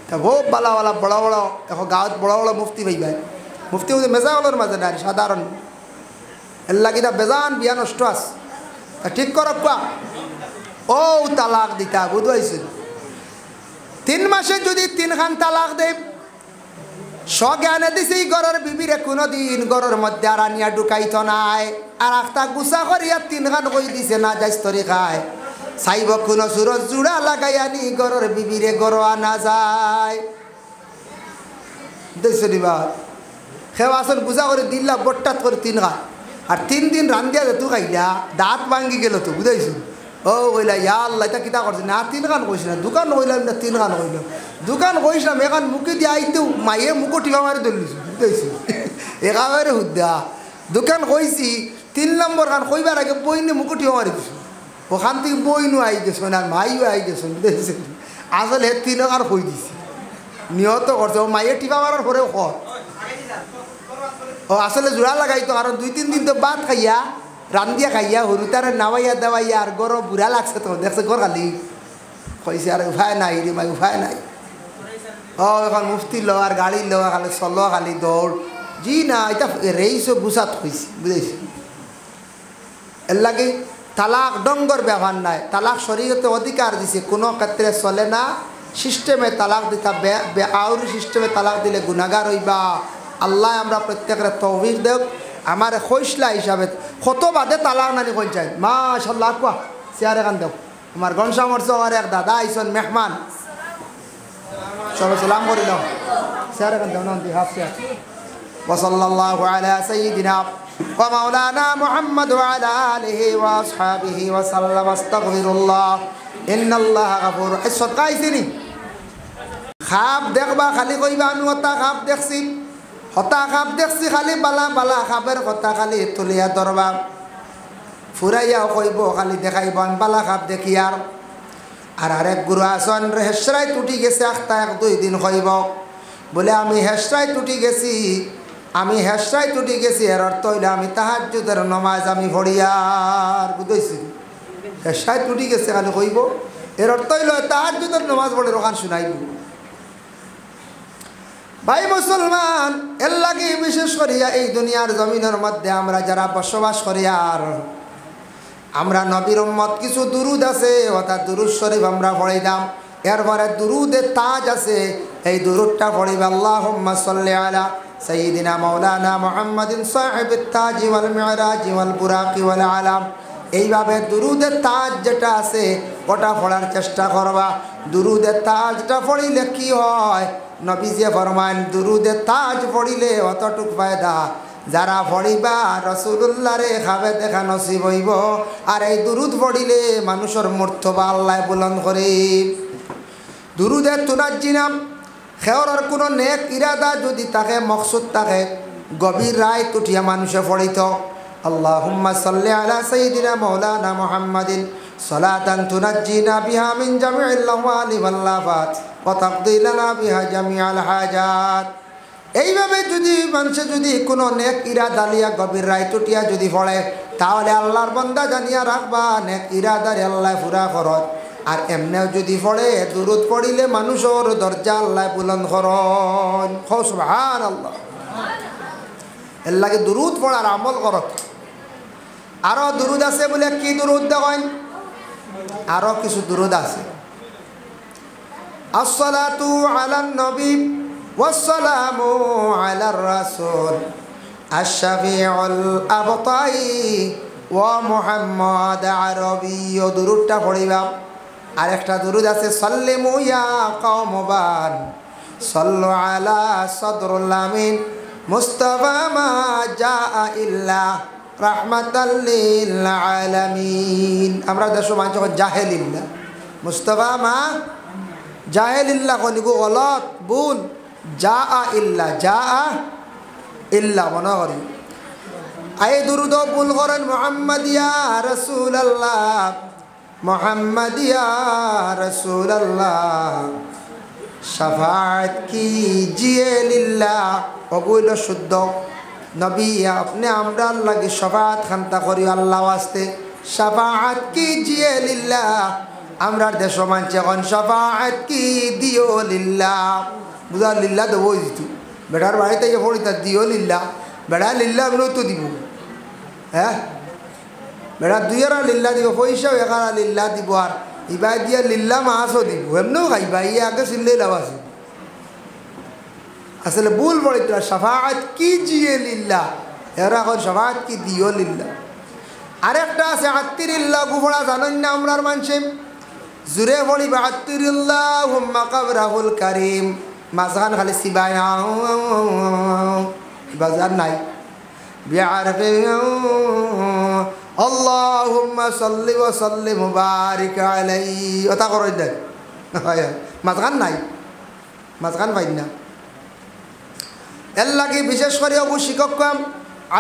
তা খুব বালাওয়ালা বড় বড় এখন গাঁৱত বড় বড় মুফতি ভাইবাই মুফতি হচ্ছে মেজাওয়ালার মাঝে নাই সাধারণ এর লাগিটা বেজান বিয়া নষ্ট আছে তা ঠিক করক কোয়া ও তালাক দিতা বুঝাইছে 3 মাসে যদি 3 খান তালাক দেব স্বজ্ঞানে দিছি গরর বিবিরে কোনোদিন গরর মধ্যে আর আনিয়া ঢুকাইত নাই আর আখটা গুছা করিয়া 3 খান কই দিছে না যাইস তরি খায় চাইব কোনো সুরজ জোড়া লাগাই আনি গরর বিবিরে গর আনা যায় দেখছো দিবা খেও আসল গুজা করে দিল্লা বট্টাত করে 3 খান আর 3 দিন রান্ধিয়া যেত খাইলা দাঁত ভাঙ্গি গেল তো বুঝাইছো ও কইলা ইয়া আল্লাহ এটা কিতা করছে না 3 খান কইস না দোকান কইলাম না 3 খান কইলাম দোকান কইসলাম এখন মুখে দিয়ে আইতেও মাইয়ে মুখো টিপা মারি ধরলিস বুঝাইছো একেবারে হুদ্দা দোকান কইছি 3 নম্বর খান কইবার আগে বইনে মুখো টিপা মারি দিছো ওখান থেকে বইনও আই গেছো না মাইও আই গেছো বুঝেছেন আসলে 3 খান কই দিছি নিহত করছে ও মাইয়ে টিপা মারার পরেও কর ও আসলে জোড়া লাগাইতো কারণ 2-3 দিন তো বাদ খাইয়া রান্ধিয়া খাইয়া হরুতারে নামাইয়া দেওয়াইয়া আর গরো বুড়া লাগছে তো দেখছে গর খালি কইছে আর উপায় নাই রে মাই উপায় নাই ও এখন মুফতি লো আর গাড়ি লো খালি চলো খালি দৌড় জি না এটা রেইসও গুছাত হয়েছে বুঝেছি এর লাগে তালাক ডঙ্গর ব্যবহার নাই, তালাক শরীয়তে অধিকার দিছে, কোনো ক্ষেত্রে চলে না। সিস্টেমে তালাক দিতা আউরি সিস্টেমে তালাক দিলে গুনাহগার হইবা। আল্লাহ আমরা প্রত্যেকের তৌফিক দেব। আমার খৈসলা হিসাবে কত বাদে তালাক নানি কোন চাই মাশাআল্লাহ কোয়া চেয়ার এখান দেব। আমার গনসামর্চ আমার এক দাদা আইসন মেহমান, সবাই সালাম করিল চেয়ার এখান দেব না হাফ চেয়ার। ওয়াসাল্লাল্লাহু আলা সাইয়্যিদিনা ওয়া মাওলানা মুহাম্মদ ওয়া আলা আলিহি ওয়া আসহাবিহি ওয়া সাল্লাম। আস্তাগফিরুল্লাহ ইন্নাল্লাহা গাফুর। সদকাইছিনি খাপ দেখবা খালি কইবা আমি ওটা খাপ দেখছি, হতা খাপ দেখছি, খালি বালা বালা খাপের কথা খালি তুলিয়া ধরবা, ফুরাইয়াও কইব খালি দেখাইব আমি বালা খাপ দেখি। আর আরেক গুরু আসন হেসরাই টুটি গেছে আখতা 1-2 দিন কইব বলে আমি হেসরাই টুটি গেছি, আমি হেসরাই টুটি গেছি। এর অর্থ হইলে আমি তাহাজ্জুদের নামাজ আমি পড়িয়ার বুঝাইছি। হেসরাই টুটি গেছে খালি কইব, এর অর্থ হইল তাহাজ্জুদের নামাজ পড়ে ওখান শুনাইব। ভাই মুসলমান, এর লাগে বিশেষ করিয়া এই দুনিয়ার জমিনের মধ্যে আমরা যারা বসবাস করি, আর আমরা নবীর উম্মত কিছু দুরুদ আছে, অর্থাৎ দুরুদ শরীফ আমরা পড়াইলাম। এরপরে দুরুদের তাজ আছে, এই দুরুদটা পড়িবা আল্লাহুম্মা সাল্লি আলা সাইয়্যিদিনা মাওলানা মুহাম্মাদিন সাহিবিত তাজ ওয়াল মিরাজ ওয়াল বুরাক ওয়াল আলাম। এইভাবে দুরুদের তাজ যেটা আছে ওটা পড়ার চেষ্টা করবা। দুরুদের তাজটা পড়িলে কি হয়, নবীজি ফরমান দুরুদের তাজ পড়িলে অতটুক ফায়দা, যারা পড়িবা রাসূলুল্লাহ রে খাবে দেখা নসিব হইব। আর এই দুরুদ পড়িলে মানুষের মর্তবা আল্লাহ বুলন্দ করে। দুরুদের তুনাজ্জিনাম খেওয়ার কোনো নেক ইরাদা যদি তাকে মকসুদ থাকে, গভীর রায় তুটিয়া মানুষে পড়িত আল্লাহুম্মা সাল্লি আলা সাইয়্যিদিনা মাওলানা মুহাম্মাদিন সালাতান তুনাজ্জিনা বিহা মিন জামিইল আহওয়ালি ওয়াল আফাত ওয়া তাকদি লানা বিহা জামিআল হাজাত। এইভাবে যদি মানুষে যদি কোনো নেক ইরাদা লিয়া গভীর রায় তুটিয়া যদি পড়ে, তাহলে আল্লাহর বান্দা জানিয়া রাখবা নেক ইরাদারে আল্লাহ পুরা করত। আর এমনেও যদি পড়ে দুরুদ পড়িলে মানুষের দরজা আল্লাহ বুলন্দ করন। সুবহানাল্লাহ। এর লাগে দুরুদ পড়ার আমল করত। আরো দুরুদ আছে বলে কি দুরুদ দেখেন, আরো কিছু দুরুদ আছে। আসসালাতু আলান নবী ওয়াসসালামু আলার রাসূল আশ-শাফিউল আবতাই ওয়া মুহাম্মদ আরবি। দুরুদটা পড়িবা। আরেকটা দুরুদ আছে সাল্লিমু ইয়া কওমবান সাল্লু আলা সদরুল আমিন মুস্তাফা মা জাআ ইল্লা রাহমাতাল লিল আলামিন। আমরা দেশ মানুষ জাহেলিল্লাহ, মুস্তাফা মা জাহেলিল্লাহ কনিগো গলত ভুল, জাআ ইল্লা মনে করি। এই দুরুদ ভুল করেন মুহাম্মদ ইয়া রাসূলুল্লাহ, মুহাম্মদ ইয়া রাসূলুল্লাহ শাফাআত কিজিয়ে লিল্লাহ। ওগুল শুদ্ধ নবী আপনি আমরা লাগে শাফাআত খান্তা করি আল্লাহ ওয়াস্তে, শাফাআত কিজিয়ে লিল্লাহ। আমরা দেশ মানছে এখন শাফাআত কি দিও লিল্লাহ, বুঝা লিল্লাহ দেবো দিতু বেটার বাড়িতে যে পড়ি তার দিও লিল্লাহ, বেড়া লিল্লাহ বলেও তো দিব। হ্যাঁ বেড়া দুইয়ারা লিল্লাহ দিব, পয়সাও একারা লিল্লাহ দিব, আর ইবাই দিয়া লিল্লাহ মাছও দিব, এমনিও খাইবা। ইয়ে আগে চিনলেই লাভ আছে। আসলে ভুল পড়িত শাফাআত কি জিয়ে লিল্লাহ, এরা এখন শাফাআত কি দিও লিল্লাহ। আরেকটা আছে আত্তিরিল্লাহ গুফড়া জানেন না আমরার মানুষে জুড়ে পড়িবা আত্তিরিল্লাহুম্মা কাবরাহুল কারীম। মাঝখান খালি সিবাই বাজার নাই বিআরফি আল্লাহুম্মা সাল্লি ওয়া সাল্লিম মুবারিক আলাইহি। ওটা করই দেখ মাঝখান নাই, মাঝখান পাই না। এর লাগে বিশেষ করে অবু শিক্ষক কাম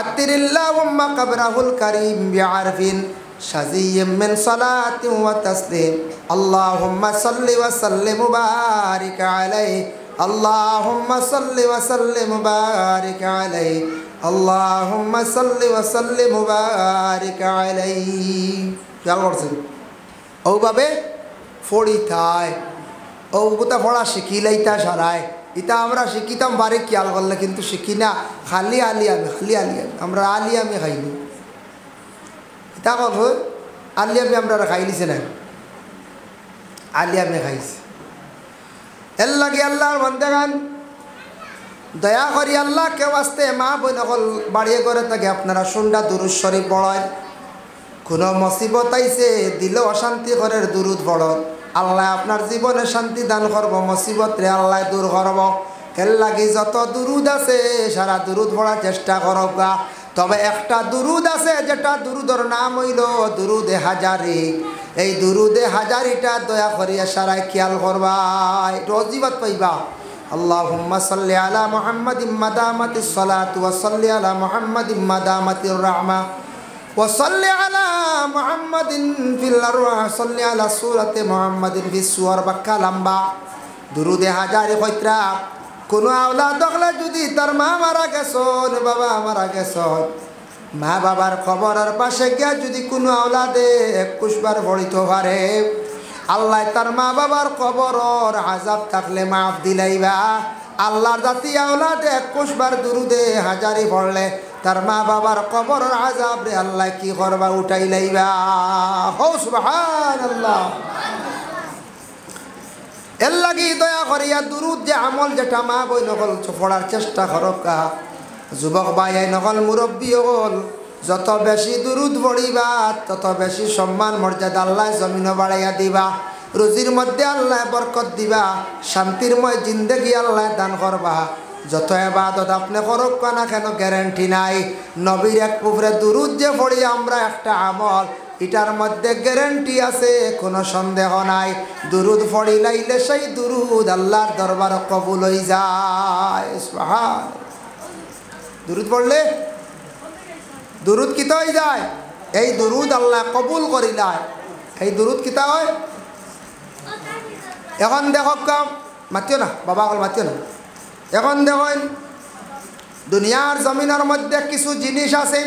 আত্তিরিল্লাহুম্মা কাবরাহুল কারীম বিআরফিন শাযিয়্যিম মিন সালাতিন ওয়া তাসলিম আল্লাহুম্মা সাল্লি ওয়া সাল্লিম মুবারিক আলাইহি আল্লাহুম্মা সাল্লি ওয়া সাল্লিম মুবারিক আলাইহি আল্লাহুম্মা সাল্লি ওয়া সাল্লিম মুবারিক আলাইহি। খেয়াল করছেন ওভাবে ফড়িতায় ও গোটা ফড়া শিখিলাইতা সারায়। এটা আমরা শিখিতাম বারে খেয়াল করলে, কিন্তু শিখি না। খালি আলিয়ামে আমরা আলিয়ামে খাইনি। এটা কথা আলিয়া আমি আমরা খাই লিছে না আলিয়া আমি খাইছি এর লাগে আল্লাহর বন্দেগান দয়া করি আল্লাহ কেউ আসতে মা বোন সকল বাড়িয়ে করে থাকে আপনারা সুন্দা দুরুদ শরীফ পড়েন কোনো মুসিবত আইছে দিল অশান্তি করে দুরুদ পড়ন আল্লাহ আপনার জীবনে শান্তি দান করব মুসিবত রে আল্লাহ দূর করব এর লাগি যত দুরুদ আছে সারা দুরুদ পড়ার চেষ্টা করবা তবে একটা দুরুদ আছে যেটা দুরুদর নাম হইল দুরুদে হাজারি এই দুরুদে হাজারিটা দয়া করিয়া সারাই খেয়াল করবা একটু অজিবাত পাইবা আল্লাহুম্মা সাল্লি আলা মুহাম্মাদিন মাদামাতিস সালাতু ওয়া সাল্লি আলা মুহাম্মাদিন মাদামাতির রাহমা ওয়া সাল্লি আলা মুহাম্মাদিন ফিল আরওয়াহ সাল্লি আলা সূরাতি মুহাম্মাদিন ফিস সুওয়ার বাক্কা লম্বা দুরুদে হাজারি কইত্রা কোনো আওলাদ দেখলে যদি তার মা মারা গেছন বাবা মারা গেছন মা বাবার খবরের পাশে গিয়া যদি কোনো আওলাদে 21 বার পড়িতে পারে আল্লাহ তার মা বাবার কবরর আযাব থাকলে মাফ দিলাইবা আল্লাহর জাতি আওলাদে 21 বার দুরুদে হাজারি পড়লে তার মা বাবার কবরর আযাব রে আল্লাহ কি করবা উঠাই লাইবা হো সুবহানাল্লাহ এর লাগি দয়া করিয়া দুরুদ যে আমল যেটা মা বই নকল পড়ার চেষ্টা করকা যুবক ভাই নকল মুরব্বী হল যত বেশি দুরুদ পড়িবা তত বেশি সম্মান মর্যাদা আল্লাহ জমিন বাড়াইয়া দিবা রুজির মধ্যে আল্লাহ বরকত দিবা শান্তিরময় জিন্দেগি আল্লাহ দান করবা যত ইবাদত আপনি করক না কেন গ্যারান্টি নাই নবীর এক উপরে দুরুদ যে পড়ি আমরা একটা আমল এটার মধ্যে গ্যারান্টি আছে কোনো সন্দেহ নাই দুরুদ পড়ি লাইলে সেই দুরুদ আল্লাহর দরবার কবুল হয়ে যায় সুবহান দুরুদ পড়লে দুরুদ কিতা হয়ে যায় এই দুরুদ আল্লাহ কবুল করিলায় এই দুরুদ কিতা হয় এখন দেখো কাম মাতিও না বাবা কল মাতিও না এখন দেখেন দুনিয়ার জমিনের মধ্যে কিছু জিনিস আছে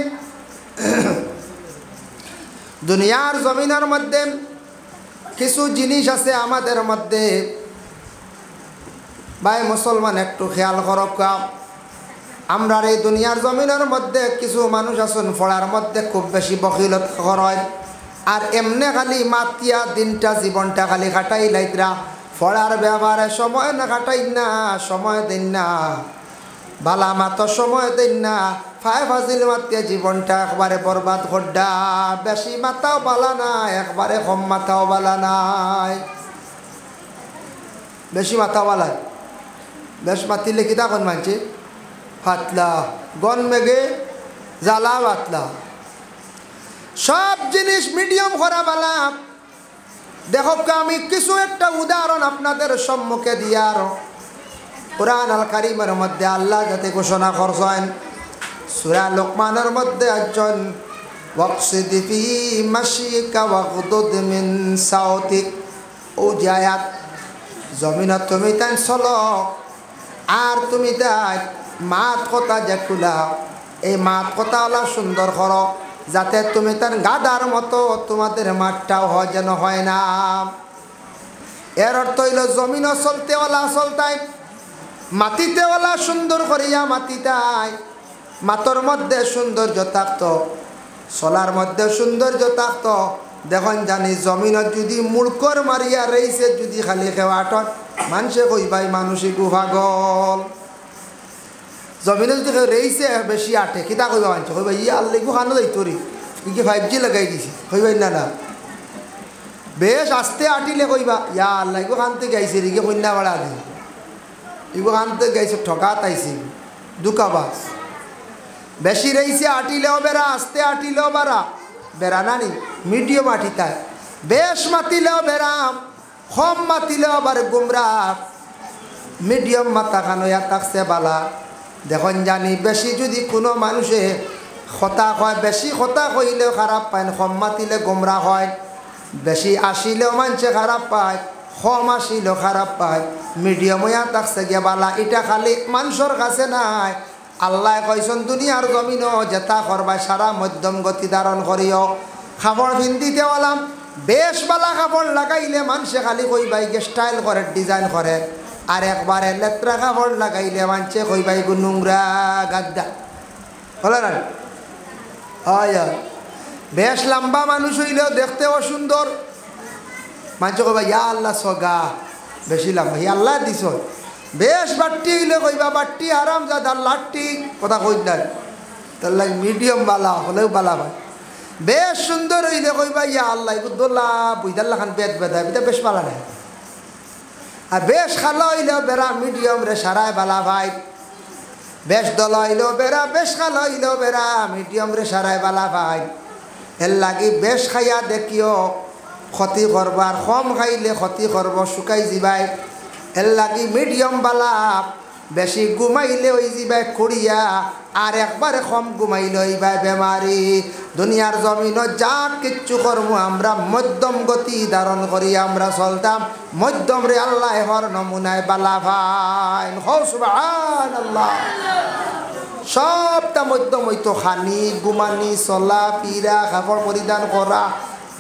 দুনিয়ার জমিনের মধ্যে কিছু জিনিস আছে আমাদের মধ্যে ভাই মুসলমান একটু খেয়াল করক আমরা এই দুনিয়ার জমিনের মধ্যে কিছু মানুষ আছেন পড়ার মধ্যে খুব বেশি বখিলত করেন আর এমনি খালি মাতিয়া দিনটা জীবনটা খালি কাটাই লাইতরা পড়ার ব্যাপারে সময় না কাটাই না সময় দিন না বালা মাতো সময় দিন না ফাজিল মাতিয়া জীবনটা একবারে বরবাদ করডা বেশি মাথাও বালা নাই একবারে কম মাথাও বালা নাই বেশি মাথা বালা বেশ মাতিলে কি তখন মানছে ফাতলা গন মেঘে জ্বালা পাতলা সব জিনিস মিডিয়াম করা বালা দেখো আমি কিছু একটা উদাহরণ আপনাদের সম্মুখে দিয়ার কুরআন আল কারীমের মধ্যে আল্লাহ যাতে ঘোষণা করছেন সূরা লোকমানের মধ্যে একজন ওয়াকসিদ ফি মাশিকা ওয়াগদুদ মিন সাউতিক ও যে আয়াত জমিনত তুমি তাই চলো আর তুমি তাই মাত কথা যেগুলা এই মাত কথা হলা সুন্দর করো যাতে তুমি তার গাদার মতো তোমাদের মাঠটাও হয় যেন হয় না এর অর্থ হইল জমিনও চলতেওয়ালা চলতাই মাটিতেওয়ালা সুন্দর করিয়া মাটিতাই মাতর মধ্যে সৌন্দর্য থাকত চলার মধ্যে সৌন্দর্য থাকত দেখুন জানি জমিনত যদি মুড়কর মারিয়া রইছে যদি খালি খেওয়াটত মানুষে কইবাই মানুষই গুভাগল জমিনে যদি রইছে বেশি আটে কিতা কইবা মানছে কইবা ই আল্লাহ গুহানো যাইতো রে কি 5G লাগাই দিছে কইবাই না না বেশ আস্তে আটিলে কইবা ইয়া আল্লাহ গুহানতে গাইছে রে কন্যা বাড়া দি ইগো আনতে গাইছে ঠকাত আইছে দুকাবাস বেশি রইছে আটিলেও বেড়া আস্তে আটিলেও বাড়া বেড়া নানি মিডিয়াম আটিতায় বেশ মাতিলেও বেড়াম কম মাতিলেও আবার গুমরা মিডিয়াম মাথা খানোয়া থাকছে বালা দেখুন জানি বেশি যদি কোনো মানুষে কথা কয় বেশি কথা কইলেও খারাপ পায় কম মাতিলে গুমরা হয় বেশি আসিলেও মানুষে খারাপ পায় কম আসিলেও খারাপ পায় মিডিয়াম হইয়া থাকছে গিয়া বালা এটা খালি মানুষের কাছে নাই আল্লাহ কইছেন দুনিয়ার জমিনও যেটা করবাই সারা মধ্যম গতি ধারণ করিও খাবার ভিন্দিতে বললাম বেশ বালা কাপড় লাগাইলে মানুষে খালি কইবাই স্টাইল করে ডিজাইন করে আর একবারে লেত্রা কাপড় লাগাইলে মানুষে কইবাই নোংরা গাদ্দা হলো না হয় বেশ লম্বা মানুষ হইলেও দেখতেও সুন্দর, মানুষ কইবা ইয়া আল্লাহ সগা বেশি লম্বা, ইয়া আল্লাহ দিছ। বেশ বাট্টি হইলে কইবা বাট্টি আরাম যাদার লাট্টি, কথা কই না, তার লাগে মিডিয়াম বালা হলেও বালা ভাই। বেশ সুন্দর হইলে কইবা ইয়া আল্লাহ ইবুদ্দোল্লা বুইদাল্লা খান বেদ বেদা এটা বেশ বালা নেই। আর বেশ খালা হইলেও বেড়া মিডিয়াম রে সারায় বালা ভাই। বেশ দল হইলেও বেড়া, বেশ খালা হইলেও বেড়া, মিডিয়াম রে সারায় বালা ভাই। এর লাগি বেশ খাইয়া দেখিও ক্ষতি করবার, কম খাইলে ক্ষতি করব শুকাই যাবাই। এর লাগি মিডিয়াম বালা, বেশি ঘুমাইলে ওই যাবাই খুঁড়িয়া, আর একবারে কম ঘুমাইলে হইবাই বেমারি। দুনিয়ার জমিন যা কিচ্ছু করবো আমরা মধ্যম গতি ধারণ করি আমরা চলতাম, মধ্যম রে আল্লাহ হর নমুনায় বালা ভাই। হো সুবহানাল্লাহ। সবটা মধ্যম হইতো, খানি ঘুমানি চলা পিরা কাপড় পরিধান করা,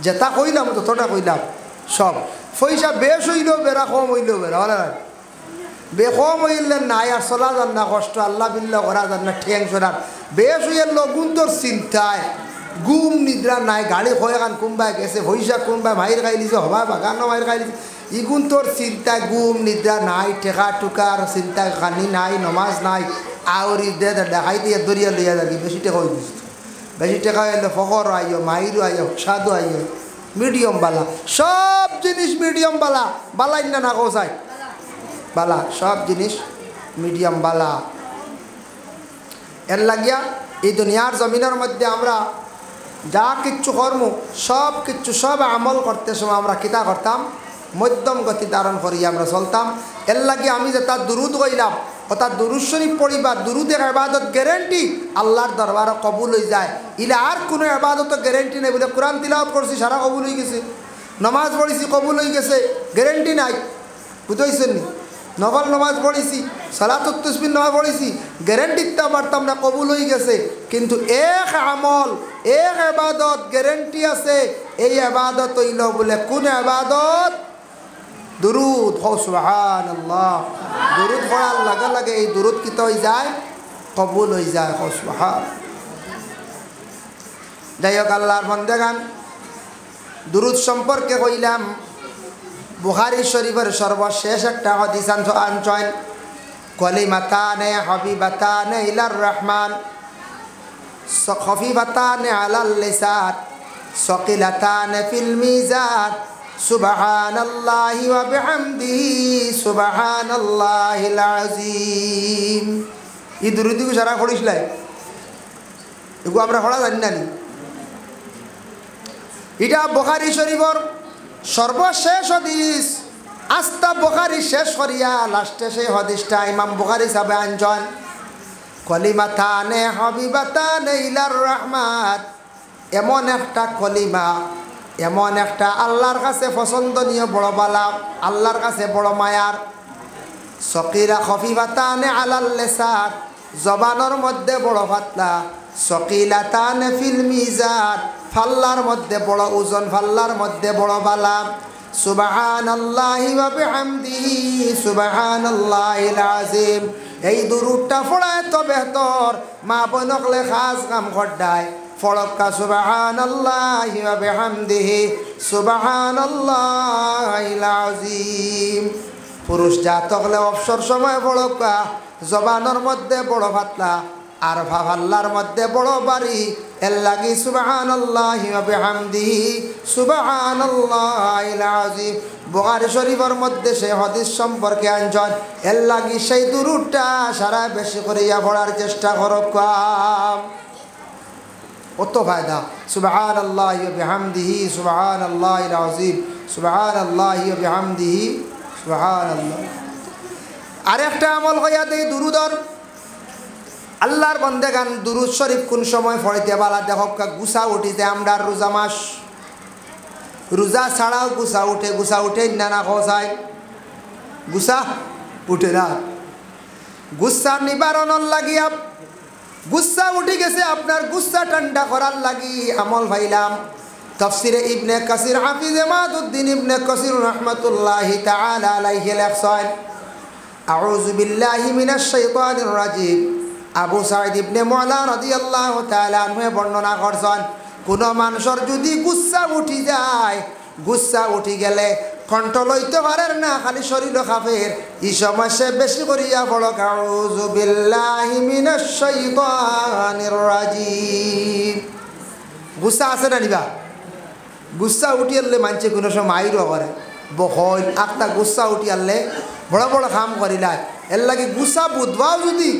যেটা কইলাম ততটা কইলাম সব। পয়সা বেশ হইলেও বেড়া, কম হইলেও বেড়া, হলে না বে কম হইলে নাই আর চলা যান না, কষ্ট আল্লাহ বিল্লাহ করা যান না, ঠেং সরার। বেশ হইয়া লগুন্তর চিন্তায় ঘুম নিদ্রা নাই, গাড়ি হয়ে গান কোনবাই গেছে, পয়সা কোনবাই মাইর খাই লিছে, হবা বাগানো মাইর খাই লিছে, ইগুন তোর চিন্তায় ঘুম নিদ্রা নাই, টেকা টুকার চিন্তায় খানি নাই, নমাজ নাই, আউরি দে দেখাই দিয়ে দরিয়া লইয়া যাবি। বেশি টেকা হয়ে গেছে, বেশি টেকা হইলে ফকর আইও, মাইরও আইও, সাধু আইও, মিডিয়াম বালা। সব জিনিস মিডিয়াম বালা, বালাই না না কোসাই বালা, সব জিনিস মিডিয়াম বালা। এর লাগিয়া এই দুনিয়ার জমিনের মধ্যে আমরা যা কিচ্ছু কর্ম, সব কিচ্ছু সব আমল করতে সময় আমরা কিতা করতাম, মধ্যম গতি ধারণ করি আমরা চলতাম। এর লাগে আমি যে তার দুরুদ কইলাম, অর্থাৎ দুরুদ শরীফ পড়িবা, দুরুদের ইবাদত গ্যারেন্টি আল্লাহর দরবারে কবুল হয়ে যায়। ইলা আর কোনো ইবাদত গ্যারেন্টি নেই। বলে কোরআন তিলাওয়াত করছি সারা কবুল হয়ে গেছে, নমাজ পড়েছি কবুল হয়ে গেছে, গ্যারেন্টি নাই। বুঝতেছেন নি? নফল নমাজ পড়েছি, সালাতুত তাসবিহ নমাজ পড়েছি, গ্যারেন্টি দিতে পারতাম না কবুল হয়ে গেছে। কিন্তু এক আমল, এক ইবাদত গ্যারেন্টি আছে, এই ইবাদত হইল বলে কোন ইবাদত? দুরুদ। হো সুবহানাল্লাহ। দুরুদ পড়ার লাগে লাগে এই দুরুদ কিতা হয়ে যায়, কবুল হয়ে যায়। হো সুবহান। যাই হোক আল্লাহর বান্দাগান, দুরুদ সম্পর্কে কইলাম, বুখারী শরীফের সর্বশেষ একটা হাদিস আনছেন, কালিমাতানে হাবিবাতানে ইলার রহমান খফিফাতানে আলাল লিসান সাকিলাতানে ফিল মিজান সুবহানাল্লাহি ওয়া বিহামদিহি সুবহানাল্লাহিল আযীম। এই দুরুদকে সারা পড়িসলাই, এগুলো আমরা পড়া জানি না। এটা বুখারী শরীফের সর্বশেষ হাদিস। আস্তা বুখারী শেষ করিয়া লাস্টে সেই হাদিসটা ইমাম বুখারী সাহেব আনছেন, কলিমাতানে হাবিবাতানে ইলার রহমান, এমন একটা কলিমা, এমন একটা আল্লাহর কাছে পছন্দনীয়, বড় বালা, আল্লাহর কাছে বড় মায়ার। সকিরা খফিফাতানে আলাল লিসান, জবানের মধ্যে বড় পাতলা। সকিলাতানে ফিল মিজান, ফাল্লার মধ্যে বড় ওজন, ফাল্লার মধ্যে বড় বালা। সুবহানাল্লাহি ওয়া বিহামদিহি সুবহানাল্লাহিল আযীম। এই দুরুদটা পড়ায় তো বেহতর, মা বোনকলে খাস কাম করদায় ফড়ক্কা সুবহানাল্লাহি ওয়া বিহামদিহি সুবহানাল্লাহিল আযীম। পুরুষ জাতকলে অবসর সময় ফড়ক্কা, জবানের মধ্যে বড় পাতলা আর ভাল্লার মধ্যে বড় বাড়ি। এর লাগি সুবহানাল্লাহি ওয়া বিহামদিহি সুবহানাল্লাহিল আযীম। বুখারী শরীফের মধ্যে সেই হাদিস সম্পর্কে আনছেন। এর লাগি সেই দুরুদটা সারা বেশি করিয়া পড়ার চেষ্টা করক। কত ফায়দা! সুবহানাল্লাহি ওয়া বিহামদিহি সুবহানাল্লাহিল আযীম, সুবহানাল্লাহি ওয়া বিহামদিহি সুবহানাল্লাহ। আরেকটা আমল হইয়া দেই দুরুদর। আল্লাহর বান্দাগান দুরুদ শরীফ কোন সময় পড়িতে বালা দেখক, গুসা উঠিতে আমরা রোজা মাস, রোজা ছাড়াও গুসা উঠে। গুসা উঠে না না খসায়, গুসা উঠে না। গুসা নিবারণের লাগিয়া, গুসা উঠে গেছে আপনার, গুসা ঠান্ডা করার লাগি আমল ভাইলাম। তাফসিরে ইবনে কাসির হাফিজ ইমাদউদ্দিন ইবনে কাসির রাহমাতুল্লাহি তাআলা আলাইহি লেখছেন, আউযু বিল্লাহি মিনাশ শাইতানির রাজিম। আবু সাঈদ ইবনে মুআলা রাদিয়াল্লাহু তাআলা আনহু বর্ণনা করছেন, কোনো মানুষের যদি গুচ্ছা উঠি যায়, গুচ্ছা উঠি গেলে কন্ট্রোল হইতে পারেন না, খালি শরীর খাফের। এই সময় সে বেশি করিয়া বলো আউযু বিল্লাহি মিনাশ শাইতানির রাজিম। গুচ্ছা আছে না নিবা? গুচ্ছা উঠি আনলে মানছে কোনো সময় মাইরও করে, বহল একটা গুচ্ছা উঠি আনলে বড় বড় কাম করিলায়। এর লাগে গুচ্ছা বুধবাও যদি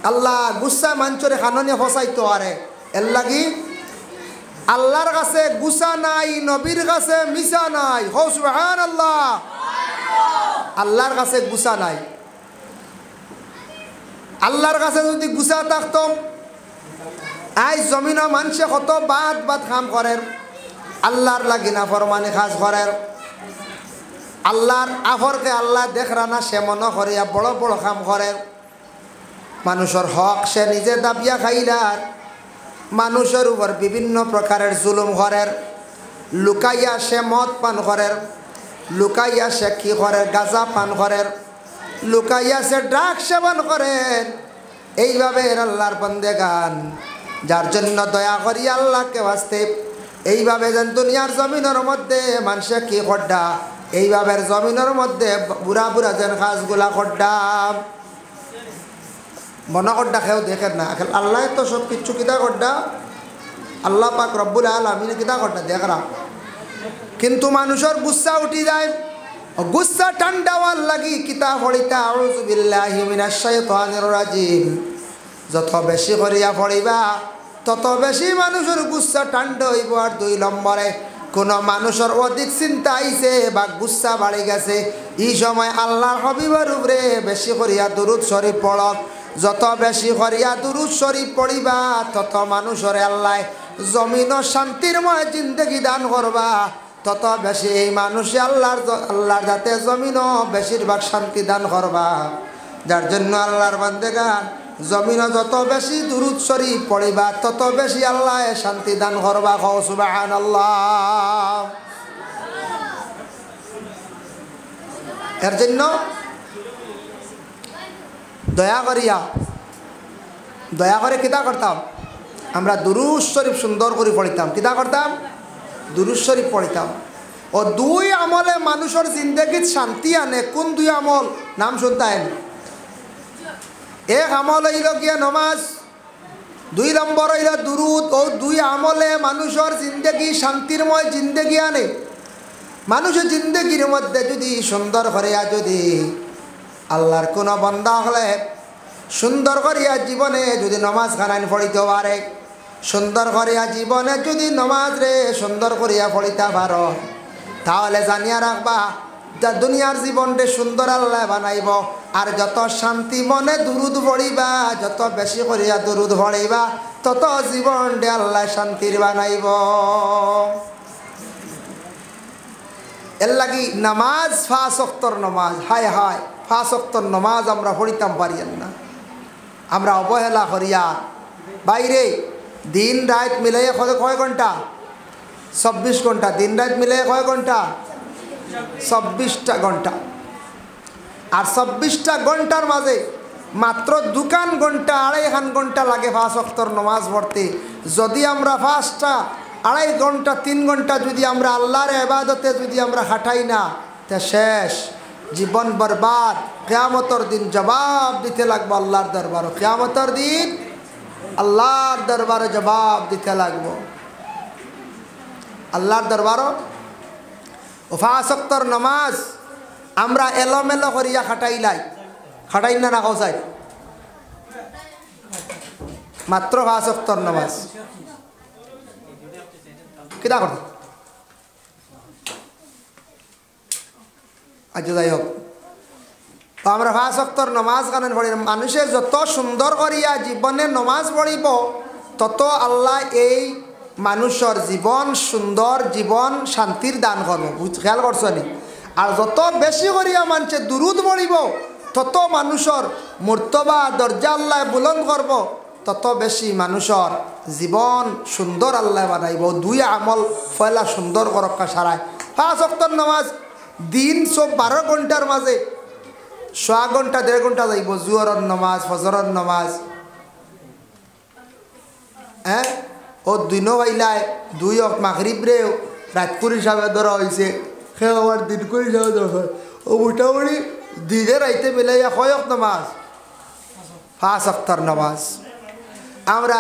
আল্লাহ গুচ্ছা মাঞ্চরে খাননে ফসাইতে পারে, এর লাগি আল্লাহর কাছে গুছা নাই, নবীর কাছে মিছা নাই। হো সুবহানাল্লাহ। আল্লাহর কাছে গুছা নাই। আল্লাহর কাছে যদি গুছা থাকতো, আজ জমিন মানুষে কত বাদ বাদ কাম করেন, আল্লাহর লাগি না ফরমানি কাজ করেন, আল্লাহর আফরকে আল্লাহ দেখরা না সে মনে করিয়া বড় বড় কাম করেন। মানুষের হক সে নিজে দাবিয়া খাইলার, মানুষের উপর বিভিন্ন প্রকারের জুলুম করেন, লুকাইয়া সে মদ পান করেন, লুকাইয়া সে কি করে গাঁজা পান করেন, লুকাইয়া সে ড্রাগ সেবন করেন। এইভাবে আল্লাহর বন্দেগান, যার জন্য দয়া করি আল্লাহকে বাঁচতে এইভাবে যেন দুনিয়ার জমিনের মধ্যে মানুষে কি করডা, এইভাবে জমিনের মধ্যে বুড়া বুড়া যেন কাজগুলা করডা মনে করডা খেয়েও দেখেন না। আল্লাহ তো সব কিছু কিতা করডা, আল্লাহ পাক রব্বুল আলামিন কিতা করডা দেখরা। কিন্তু মানুষের গুচ্ছা উঠি যায়, গুচ্ছা ঠান্ডাওয়ার লাগি কিতা পড়িতা আউযু বিল্লাহি মিনাশ শাইতানির রাজিম। যত বেশি করিয়া পড়িবা তত বেশি মানুষের গুচ্ছা ঠান্ডা হইব। আর 2 নম্বরে কোনো মানুষের অধিক চিন্তা আইছে বা গুচ্ছা বাড়ি গেছে, এই সময় আল্লাহর হাবিবের উপরে বেশি করিয়া দুরূদ শরীফ পড়ক। যত বেশি করিয়া দুরূদ শরীফ পড়িবা তত মানুষের আল্লাহ জমিন শান্তিরময় জিন্দগি দান করবা, তত বেশি এই মানুষে আল্লাহর যাতে জমিনও বেশিরভাগ শান্তি দান করবা। যার জন্য আল্লাহর বান্দেগান জমিন যত বেশি দুরূদ শরীফ পড়িবা তত বেশি আল্লাহ শান্তি দান করবা। কও সুবহানাল্লাহ। এর জন্য দয়া করে কিতা করতাম আমরা দুরূদ শরীফ সুন্দর করে পড়িতাম। কিতা করতাম? দুরূদ শরীফ পড়িতাম। ও 2 আমলে মানুষের জিন্দগিত শান্তি আনে। কোন 2 আমল? নাম শুনতেন? এক আমল হইল গিয়া নমাজ, 2 নম্বর হইল দুরূদ। ও 2 আমলে মানুষের জিন্দগি শান্তিরময় জিন্দগি আনে। মানুষের জিন্দগির মধ্যে যদি সুন্দর করিয়া যদি আল্লাহর কোনো বান্দা হলে সুন্দর করিয়া জীবনে যদি নমাজ খানাইন পড়িতে পারে, সুন্দর করিয়া জীবনে যদি নমাজ রে সুন্দর করিয়া পড়িতে পারো, তাহলে জানিয়া রাখবা যা দুনিয়ার জীবনটা সুন্দর আল্লাহ বানাইব। আর যত শান্তি মনে দুরূদ পড়িবা, যত বেশি করিয়া দুরূদ পড়িবা তত জীবনটা আল্লাহ শান্তির বানাইব। এর লাগি নামাজ 5 ওয়াক্তর নামাজ, হায় হায় 5 ওয়াক্তর নামাজ আমরা পড়িতাম পারিয়েন না, আমরা অবহেলা করিয়া বাইরে দিন রাত মিলাইয়া কয় ঘন্টা? 24 ঘন্টা। দিন রাত মিলাইয়া কয় ঘন্টা? 24টা ঘন্টা। আর 24টা ঘন্টার মাঝে মাত্র 2 ঘন্টা 2.5 ঘন্টা লাগে 5 ওয়াক্তর নামাজ পড়তে। যদি আমরা 5টা 2.5 ঘন্টা 3 ঘন্টা যদি আমরা আল্লাহর ইবাদতে যদি আমরা খাটাই না, তা শেষ জীবন বরবাদ। কিয়ামতের দিন জবাব দিতে লাগবে আল্লাহর দরবারে। কিয়ামতের দিন আল্লাহর দরবারে জবাব দিতে লাগবে। আল্লাহর দরবারে 5 ওয়াক্তর নামাজ আমরা এলোমেলো করিয়া খাটাই না রাখো চাই। মাত্র 5 ওয়াক্তর নামাজ কিতা করত? আচ্ছা যাই হোক, তো আমরা 5 ওয়াক্তর নামাজ কারণ পড়ি। মানুষের যত সুন্দর করিয়া জীবনে নামাজ পড়িব তত আল্লাহ এই মানুষের জীবন সুন্দর জীবন শান্তির দান করব। খেয়াল করছো নি? আর যত বেশি করিয়া মানুষে দুরূদ পড়িব তত মানুষের মর্তবা দরজা আল্লাহ বুলন্দ করব, তত বেশি মানুষের জীবন সুন্দর আল্লাহ বানাইব। 2 আমল পয়লা সুন্দর করক্কা সারায়। 5 ওয়াক্তর নামাজ দিন সব 12 ঘন্টার মাঝে 6 ঘন্টা 1.5 ঘন্টা যাইব জুহরের নামাজ, ফজরের নামাজ। ও দিনও পাইলায় 2 অক মাগরিব রে রাত করে হিসাবে ধরা হয়েছে সে আবার দিন করে হিসাবে দরকার ও মোটামুটি দিনে রাইতে মিলাইয়া কয়ক নামাজ 5 ওয়াক্তের নামাজ আমরা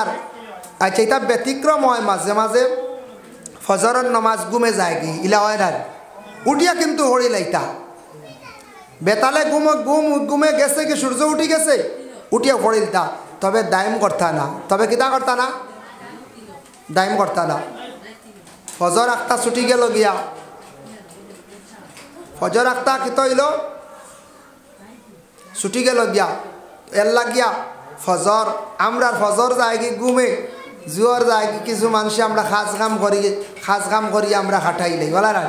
আচ্ছা এটা ব্যতিক্রম হয় মাঝে মাঝে ফজরের নামাজ ঘুমে যায় কি ইলা হয় না উঠিয়া কিন্তু হরি লাইতা বেতালে ঘুমে গেছে কি সূর্য উঠি গেছে উঠিয়া পড়িলতা তবে দায়ম করতা না তবে কিতা করতা না দায়ম করতা না ফজর আখতা ছুটি গেল গিয়া ফজর আখতা কিত হইল ছুটি গেল গিয়া এর লাগিয়া ফজর আমরা ফজর যায় কি ঘুমে জুয়ার যায় কি কিছু মানুষ আমরা খাস কাম করি আমরা খাটাইলাই বলা না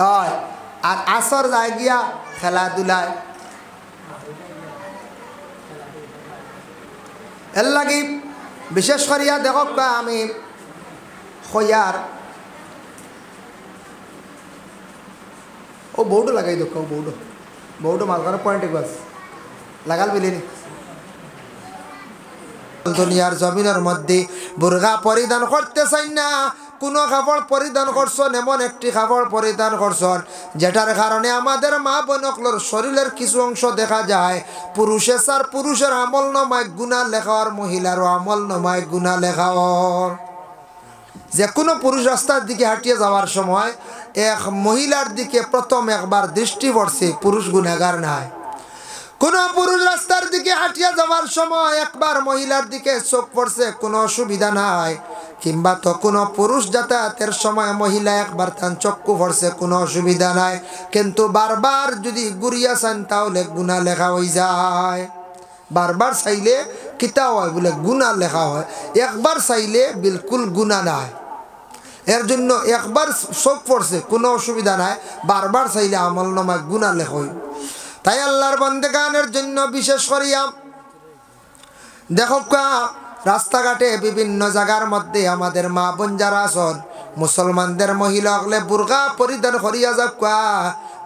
হয় আর আসর যায় গিয়া খেলাধুলায় এর লাগি বিশেষ করিয়া দেখক আমি খয়ার ও বউটো লাগাই দেখ বউটো মালকার পয়েন্টে বাস লাগাল বিলিনি দুনিয়ার জমিনের মধ্যে বুরগা পরিধান করতে চাই না কোনো কাপড় পরিধান করছেন এমন একটি কাপড় পরিধান করছেন যেটার কারণে আমাদের মা বোনকলর শরীরের কিছু অংশ দেখা যায় পুরুষের আমল নমায় গুনাহ লেখার মহিলারও আমল নমায় গুনাহ লেখার যে কোনো পুরুষ রাস্তার দিকে হাঁটিয়ে যাওয়ার সময় এক মহিলার দিকে প্রথম একবার দৃষ্টি পড়ছে পুরুষ গুনাহগার নাই কোনো পুরুষ রাস্তার দিকে হাঁটিয়ে যাওয়ার সময় একবার মহিলার দিকে চোখ পড়ছে কোনো অসুবিধা নাই কিংবা তো কোনো পুরুষ যাতায়াতের সময় মহিলা একবার তার চক্ষু পড়ছে কোনো অসুবিধা নাই কিন্তু বারবার যদি ঘুরিয়া চান তাহলে গুনাহ লেখা হয়ে যায় বারবার চাইলে কিতা হয় বলে গুনাহ লেখা হয় একবার চাইলে বিলকুল গুনাহ নাই এর জন্য একবার চোখ পড়ছে কোনো অসুবিধা নাই বারবার চাইলে আমলনামায় গুনাহ লেখা হয় তাই আল্লাহর বান্দাগানের জন্য বিশেষ করিয়া দেখো রাস্তাঘাটে বিভিন্ন জায়গার মধ্যে আমাদের মা বোন যারা আছেন মুসলমানদের মহিলা হলে বুরকা পরিধান করিয়া যাক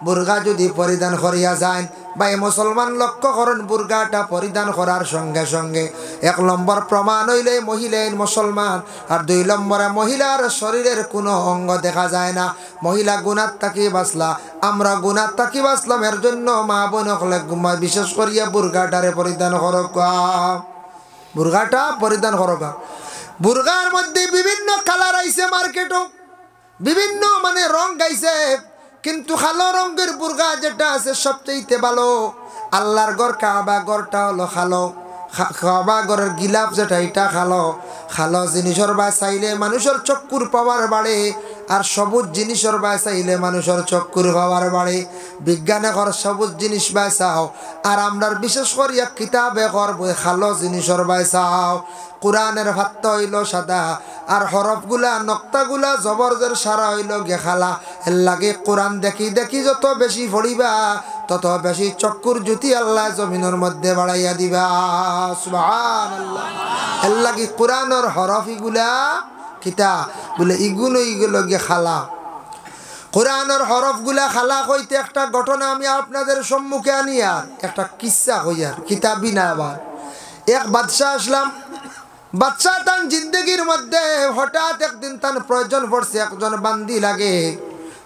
বুরকা যদি পরিধান করিয়া যায় বা মুসলমান লক্ষ্য করেন বুরকাটা পরিধান করার সঙ্গে সঙ্গে 1 নম্বর প্রমাণ হইলে মহিলা মুসলমান আর 2 নম্বরে মহিলার শরীরের কোনো অঙ্গ দেখা যায় না মহিলা গুনাহ থাকি বাঁচলা আমরা গুনাহ থাকি বাঁচলাম এর জন্য মা বোন হলে বিশেষ করিয়া বুরকাটারে পরিধান করক বুরকাটা পরিধান করক বুরকার মধ্যে বিভিন্ন কালার আইছে মার্কেটও বিভিন্ন মানে রং গাইছে কিন্তু কালো রঙের বুরকা যেটা আছে সবচেয়ে ভালো আল্লাহর ঘর কাবা ঘরটা হলো কালো কাবা ঘরের গিলাফ যেটা এটা কালো জিনিসের বা চাইলে মানুষের চক্ষুর পাওয়ার বাড়ে আর সবুজ জিনিসের বা চাইলে মানুষের চক্ষুর পাওয়ার বাড়ে বিজ্ঞানে কর সবুজ জিনিস বা চাও আর আমরা বিশেষ করে এক কিতাবে করবো কালো জিনিসের বা চাও কোরআনের ভাত হইল সাদা আর হরফগুলা নক্তাগুলা জবরজের সারা হইল গেখালা এর লাগে কোরআন দেখি দেখি যত বেশি পড়িবা তত বেশি চক্ষুর জ্যোতি আল্লাহ জমিনের মধ্যে বাড়াইয়া দিবা সুবহানাল্লাহ এর লাগে কোরআনের হরফগুলা কিতা বলে ইগুলো গেখালা কোরআনের হরফগুলা খালা কইতে একটা ঘটনা আমি আপনাদের সম্মুখে আনিয়া একটা কিসসা কইয়ার কিতাবি না আবার এক বাদশাহ আসলাম বাদশাহ তার জিন্দগির মধ্যে হঠাৎ একদিন তার প্রয়োজন পড়ছে একজন বান্দি লাগে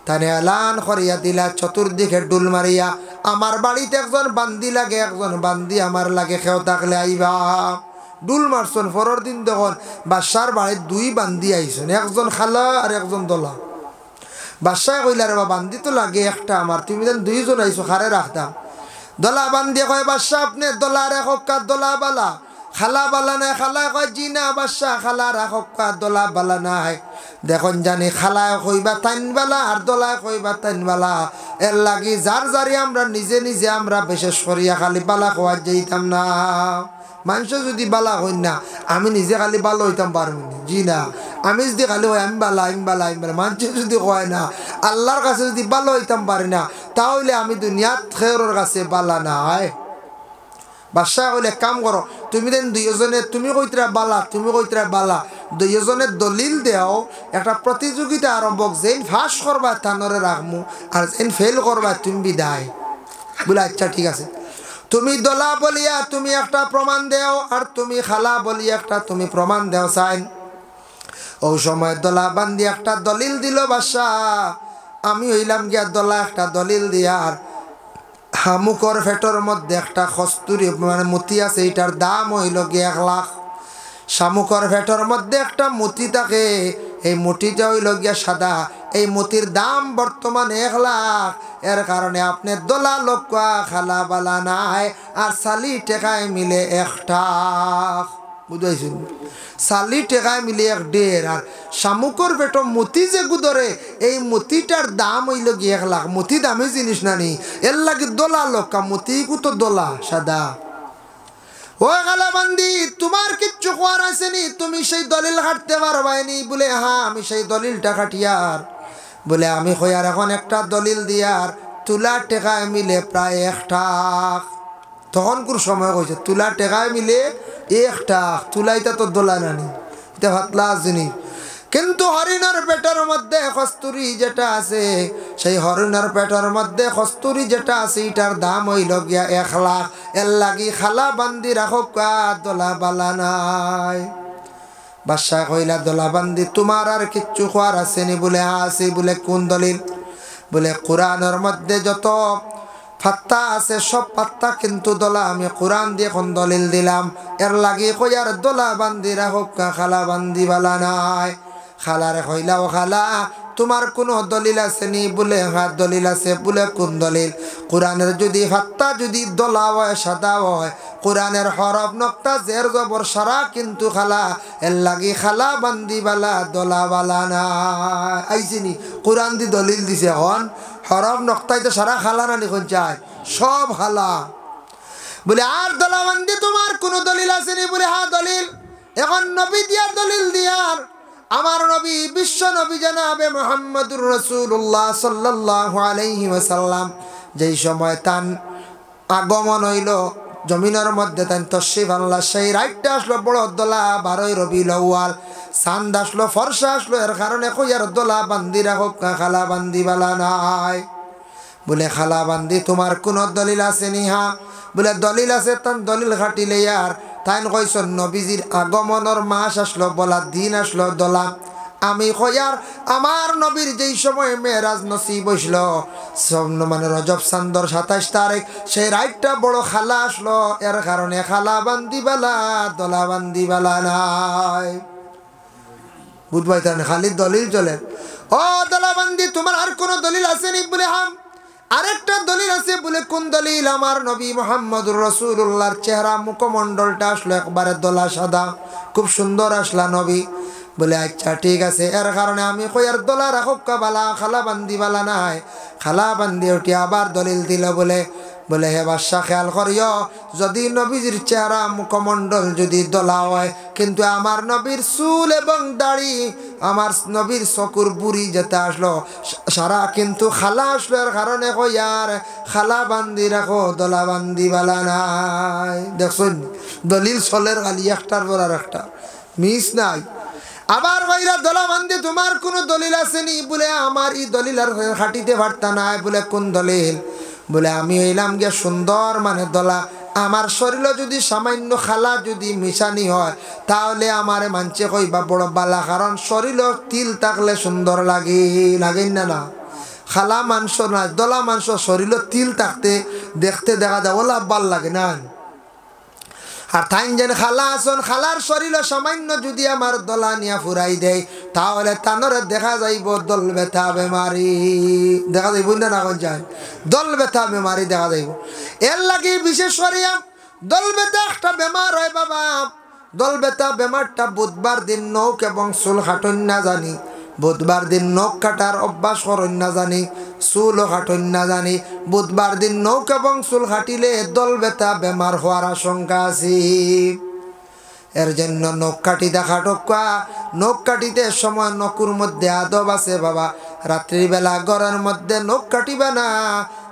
তানে এলান করিয়া দিলা চতুর্দিকে ডুল মারিয়া আমার বাড়িতে একজন বান্দি লাগে একজন বান্দি আমার লাগে কেউ থাকলে আইবা ডুল মারছন পরের দিন দেখুন বাদশার বাড়ির 2 বান্দি আইসন একজন খালা আর একজন দোলা বাদশাহ কইলা রে বান্দি তো লাগে একটা আমার তুমি দেন 2 জন আইসো খারে রাখতাম দোলা বান্দি কয় বাদশাহ আপনি দোলা রেখো কা দোলা বালা খালা বালা নাই খালা কয় জি না বাদশাহ খালা রাখো কা দোলা বালা নাই দেখুন জানি খালায় কইবা তাইন বালা আর দোলায় কইবা তাইন বালা এর লাগি যার যারি আমরা নিজে নিজে আমরা বিশেষ করিয়া খালি বালা খোয়া যাইতাম না মানুষ যদি বালা হই না আমি নিজে খালি ভালো হইতাম পারবো না জি না আমি যদি খালি হয় আমি বালা মানুষ যদি হয় না আল্লাহর কাছে যদি ভালো হইতাম পারি না তাহলে আমি দুনিয়াত খেয়রের কাছে বালা না হয় বাদশাহ কইলে কাম করো তুমি দেন 2 জনে তুমি কইতরা বালা তুমি কইতরা বালা 2 জনের দলিল দেও একটা প্রতিযোগিতা আরম্ভ যেন ফাঁস করবা তানরে রাখমু আর যেন ফেল করবা তুমি বিদায় বলে আচ্ছা ঠিক আছে তুমি দলা বলিয়া তুমি একটা প্রমাণ দেও আর তুমি খালা বলিয়া একটা তুমি প্রমাণ দেও চাইন ও সময় দলা বান্ধি একটা দলিল দিল বাদশাহ। আমি হইলাম গিয়া দলা একটা দলিল দিয়ার হামুকর ফেটর মধ্যে একটা কস্তুরি মানে মতি আছে, এটার দাম হইল গিয়া 1 লাখ। শামুকর ফেটর মধ্যে একটা মতি থাকে, এই মতিটা হইল গিয়া সাদা, এই মতির দাম বর্তমানে 1 লাখ। এর কারণে আপনি দলা লক্কা খালা বালা নাই আর সালি টেকায় মিলে 1 লাখ। বুঝাইছেন? সালি টেকায় মিলে 1.5। আর শামুকর পেটো মতি যে গুদরে, এই মতিটার দাম হইল গিয়ে 1 লাখ। মতি দামি জিনিস না নি, এর লাগে দলা লক্কা মতি কুতো দলা সাদা। ও গালাবান্দি, তোমার কিচ্ছু করার আছে নি? তুমি সেই দলিল কাটতে পারবাইনি? বলে হ্যাঁ, আমি সেই দলিলটা কাটিয়ার। বলে আমি কইয়ার এখন একটা দলিল দিয়ার তুলা টেকায় মিলে প্রায় 1 লাখ। তখন কোন সময় কইছে তুলা টেকায় মিলে 1 লাখ। তুলাইটা তো দোলা নানি, এটা ভাতলা জিনিস। কিন্তু হরিণের পেটের মধ্যে কস্তুরি যেটা আছে, সেই হরিণের পেটের মধ্যে কস্তুরি যেটা আছে, এটার দাম হইল গিয়া 1 লাখ। এর লাগি খালা বান্দি রাখো কা দোলা বালা নাই। বাদশাহ কইলা দোলা বান্দি তোমার আর কিচ্ছু খোয়ার আছে নি? বলে আছে। বলে কোন দলিল? বলে কোরআনের মধ্যে যত পাত্তা আছে সব পাত্তা কিন্তু দলা আমি কোরআন দিয়ে কোন দলিল দিলাম। এর লাগি কইয়ার দোলা বান্দি রাখো কা খালা বান্দি বালা নাই। খালারে কইলা ও খালা তোমার কোনো দলিল আছে নি? বলে হ্যাঁ দলিল আছে। বলে কোন দলিল? কোরআনের যদি ফাত্তা যদি দলা হয় সাদা হয়, কোরআনের হরফ নক্তা জের জবর সারা কিন্তু খালা, এর লাগি খালা বান্দি বালা দলা বালা না আইসিনি। কোরআন দি দলিল দিছে, এখন হরফ নক্তাই তো সারা খালা না নিখন চায় সব খালা। বলে আর দলা বান্দি তোমার কোনো দলিল আছে নি? বলে হ্যাঁ দলিল। এখন নবী দিয়ার দলিল দিয়ার আমার নবী বিশ্ব নবী জনাবে মুহাম্মদুর রাসূলুল্লাহ সাল্লাল্লাহু আলাইহি ওয়াসাল্লাম যেই সময় তান আগমন হইল জমিনের মধ্যে, তান তশরিফ আনলা, সেই রাইটটা আসলো বড় দলা 12 রবিউল আউয়াল। চাঁদ আসলো, ফর্সা আসলো। এর কারণে কইয়ার দলা বান্দি রাখো খালা বান্দি বালা নাই। বলে খালা বান্দি তোমার কোন দলিল আছে নি? হ্যাঁ। বলে দলিল আছে। তান দলিল খাটিলে আর তাই কইসন নবীজির আগমনের মাস আসলো, বলা দিন আসলো দলা। আমি কইয়ার আমার নবীর যেই সময় মেরাজ নসিব হইছিল মানে রজব চান্দর 27 তারিখ, সেই রাইটটা বড় খালা আসলো। এর কারণে খালা বান্দি বালা দলা বান্দি বালা নাই। বুঝবাই তান খালি দলিল চলে। ও দলা বান্দি তোমার আর কোন দলিল আছে নি? বলে হাম আরেকটা দলিল আছে। বলে কোন দলিল? আমার নবী মুহাম্মদুর রাসূলুল্লাহর চেহারা মুখমণ্ডলটা আসলো একবারে দলা সাদা, খুব সুন্দর আসলা নবী। বলে আচ্ছা ঠিক আছে। এর কারণে আমি কইয়ার দলা রাখো বালা খালা বান্দি বালা নাই। খালা বান্দি উঠি আবার দলিল দিল। বলে হে বাদশাহ খেয়াল করিও, যদি নবীজির চেহারা মুখমণ্ডল যদি দলা হয়, কিন্তু আমার নবীর চুল এবং দাড়ি, আমার নবীর চকুর বুড়ি যেটা আসলো সারা কিন্তু খালা আসলো। এর কারণে কইয়ার খালা বান্দি রাখো দলা বান্দি বালা নাই। দেখছেন দলিল চলের খালি একটার পর আর একটা মিস নাই। আবার কইরা দলা বান্দি তোমার কোনো দলিল আছে নি? বলে আমার এই দলিল আর খাটিতে পারতা নাই। বলে কোন দলিল? বলে আমি হইলাম গিয়া সুন্দর মানে দলা, আমার শরীরে যদি সামান্য খালা যদি মিশানি হয় তাহলে আমারে মানছে কইবা বড় বালা, কারণ শরীরে তিল থাকলে সুন্দর লাগে না না? খালা মাংস না দলা মাংস শরীরে তিল থাকতে দেখতে দেখা যায় ওলা ভাল লাগে না। আর তাই যেন খালা আসন, খালার শরীরে সামান্য যদি আমার দলা নিয়া ফুরাই দেয় তাহলে তানরে দেখা যাইব দল ব্যথা বেমারি, দেখা যাইব না এখন যায় দল ব্যথা বেমারি দেখা যাইব। এর লাগে বিশেষ করিয়া দল ব্যথা একটা বেমার হয় বাবা। দল ব্যথা বেমারটা বুধবার দিন নখ এবং চুল কাটন না জানি, বুধবার দিন নখ কাটার অভ্যাস করেন না জানি, চুলও কাটন না জানি। বুধবার দিন নখ এবং চুল কাটিলে দল ব্যথা বেমার হওয়ার আশঙ্কা আছে। এর জন্য নখ কাটি দেখা টকা, নখ কাটিতে সময় নকুর মধ্যে আদব আছে বাবা। রাত্রিবেলা ঘরের মধ্যে নখ কাটিবে না।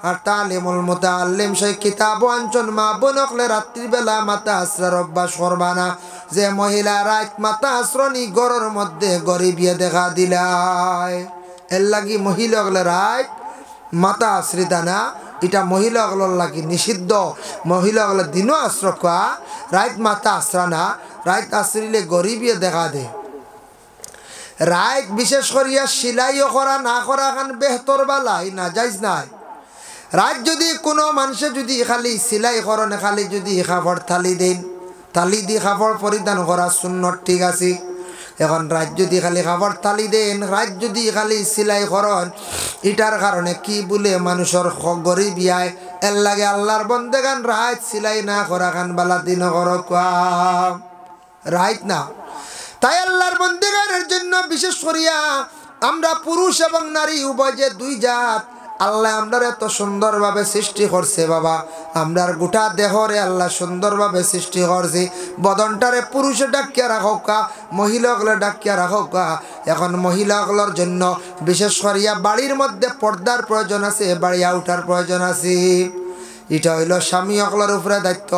আর তালিমুল মুতাআল্লিম সেই কিতাব আঞ্চন মা বনকলে রাত্রিবেলা মাথা আশ্রার অভ্যাস করবা না। যে মহিলা রাত মাথা আশ্রনি ঘরের মধ্যে গরিবিয়ে দেখা দিলাই, এর লাগি মহিলাগুলো রাত মাথা আশ্রিতা না, এটা মহিলাগুলোর লাগি নিষিদ্ধ। মহিলাগুলো দিনও আশ্রয় খোয়া, রাত মাথা আশ্রা না। রাত আশ্রিলে গরিবিয়ে দেখা দে। রাইত বিশেষ করিয়া সিলাইও করা না করা খান বেহতর বালাই না যাইজ নাই। রাত যদি কোনো মানুষে যদি খালি সিলাই করনে খালি যদি কাপড় থালি দেন, থালি দিয়ে কাপড় পরিধান করা সুন্নত ঠিক আছে। এখন রাত যদি খালি কাপড় থালি দেন, রাত যদি খালি সিলাই করন, এটার কারণে কি বলে মানুষের গরিব বিয়ায় এর লাগে আল্লাহর বন্দেগান রাত সিলাই না করা খান বালা দিন কর রাইত না। তাই আল্লাহর বন্দেগানের জন্য বিশেষ করিয়া আমরা পুরুষ এবং নারী উভয় যে দুই জাত, আল্লাহ আমরার এত সুন্দরভাবে সৃষ্টি করছে বাবা। আমরার গোটা দেহরে আল্লাহ সুন্দরভাবে সৃষ্টি করছে। বদনটারে পুরুষে ডাকিয়া রাখা, মহিলাগুলো ডাকিয়া রাখা। এখন মহিলাগুলোর জন্য বিশেষ করিয়া বাড়ির মধ্যে পর্দার প্রয়োজন আছে, বাড়ি আউটার প্রয়োজন আছে। এটা হইল স্বামী অকলার উপরে দায়িত্ব।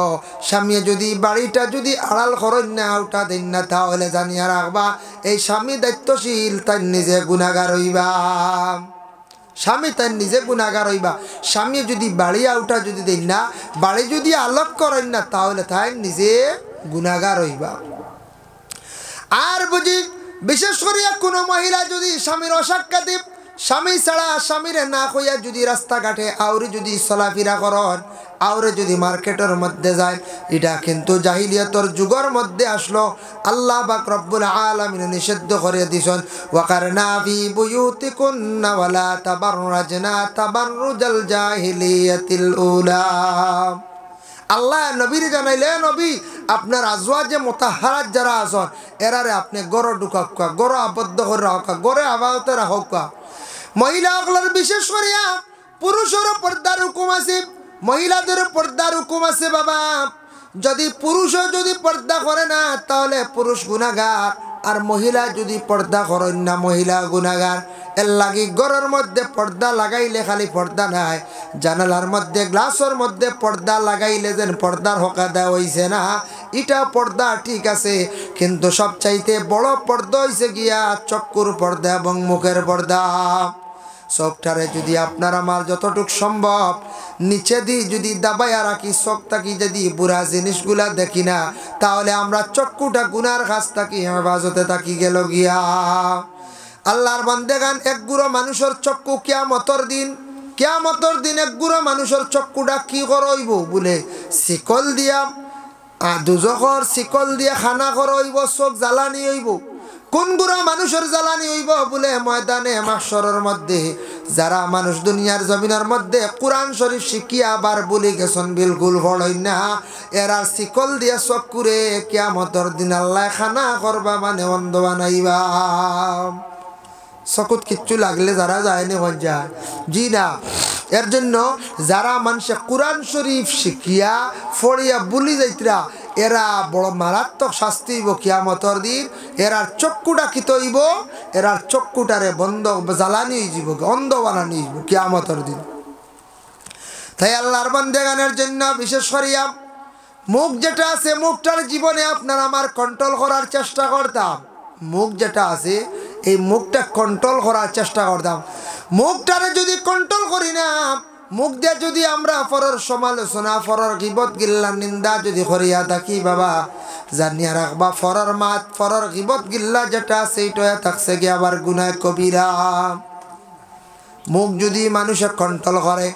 স্বামী যদি বাড়িটা যদি আড়াল করেন না, আউটা দেন না, তাহলে জানিয়া রাখবা এই স্বামী দায়িত্বশীল, তাই নিজে গুনাহগার হইবা। স্বামী তাই নিজে গুনাহগার হইবা। স্বামী যদি বাড়ি আউটা যদি দেন না, বাড়ি যদি আলোক করেন না, তাহলে তাই নিজে গুনাহগার হইবা। আর বুঝি বিশেষ করিয়া কোনো মহিলা যদি স্বামীর অসাক্ষাৎ, স্বামী ছাড়া স্বামীরে না কইয়া যদি রাস্তাঘাটে আউরে যদি চলাফেরা করেন, আউরে যদি মার্কেটের মধ্যে যায়, এটা কিন্তু জাহিলিয়াতর যুগের মধ্যে আসলো। আল্লাহ পাক রব্বুল আলামিন নিষিদ্ধ করে দিয়েছেন, ওয়াকারনা ফি বুয়ুতিকুন্না ওয়ালা তাবাররাজনা তাবাররুজাল জাহিলিয়াতিল উলা। আল্লাহ নবীর জানাইলে, নবী আপনার আজওয়াজে মুতাহহারাত যারা আছেন এরারে আপনি গড় ঢুকাক্কা, গড় আবদ্ধ করে রাখা, গড়ে আবাহতে রাখা। মহিলাগুলোর বিশেষ করিয়া পুরুষেরও পর্দার হুকুম আছে, মহিলাদের পর্দার হুকুম আছে বাবা। যদি পুরুষও যদি পর্দা করে না, তাহলে পুরুষ গুনাহগার, আর মহিলা যদি পর্দা করেন না, মহিলা গুনাহগার। এর লাগি ঘরের মধ্যে পর্দা লাগাইলে খালি পর্দা নাই, জানালার মধ্যে গ্লাসের মধ্যে পর্দা লাগাইলে যেন পর্দার হকা দেওয়া হয়েছে না, এটা পর্দা ঠিক আছে। কিন্তু সবচাইতে বড় পর্দা হয়েছে গিয়া চক্ষুর পর্দা এবং মুখের পর্দা। চোখটারে যদি আপনার আমার যতটুক সম্ভব নিচে দিয়ে যদি দাবাইয়া রাখি, চোখ থাকি যদি বুড়া জিনিসগুলা দেখি না, তাহলে আমরা চক্ষুটা গুনার কাছ থাকি হেফাজতে থাকি গেল গিয়া। আল্লাহর বান্দেগান এক গুঁড়ো মানুষের চক্ষু কিয়ামতের দিন এক গুঁড়ো মানুষের চক্ষুটা কি করইব বলে শিকল দিয়া, দুজখর শিকল দিয়া খানা করইব, চোখ জ্বালানি হইব। কোন গুড়া মানুষের জ্বালানি হইব বলে ময়দানে মাহশরের মধ্যে যারা মানুষ দুনিয়ার জমিনের মধ্যে কোরআন শরীফ শিখিয়া আবার বলে গেছেন বিলকুল পড়ই না, এরা শিকল দিয়া চক্ষুরে কিয়ামতের দিন আল্লাহ খানা করবা মানে অন্ধ বানাইবা। চকুত কিচ্ছু লাগলে যারা যায়নি হন যায় জি না। এর জন্য যারা মানুষে কোরআন শরীফ শিখিয়া ফড়িয়া বলি যাইতরা, এরা বড় মারাত্মক শাস্তি হইব কিয়ামতের দিন। এরার চক্ষুটা কিত হইব, এরার চক্ষুটারে বন্ধ জ্বালানি হইব, অন্ধ বানানি হইব কিয়ামতের দিন। তাই আল্লাহর বান্দেগানের জন্য বিশেষ করিয়া মুখ যেটা আছে, মুখটার জীবনে আপনার আমার কন্ট্রোল করার চেষ্টা করতাম। মুখ যেটা আছে এই মুখটা কন্ট্রোল করার চেষ্টা করতাম। মুখটারে যদি কন্ট্রোল করি না, মুখ দিয়ে যদি আমরা ফরর সমালোচনা, ফরর গিবত গিল্লা নিন্দা যদি করিয়া থাকি বাবা, জানিয়া রাখবা ফরর মাত, ফরর গিবত গিল্লা যেটা সেইটা থাকছে গিয়ে আবার গুনাহ কবিরা। মুখ যদি মানুষে কন্ট্রোল করে,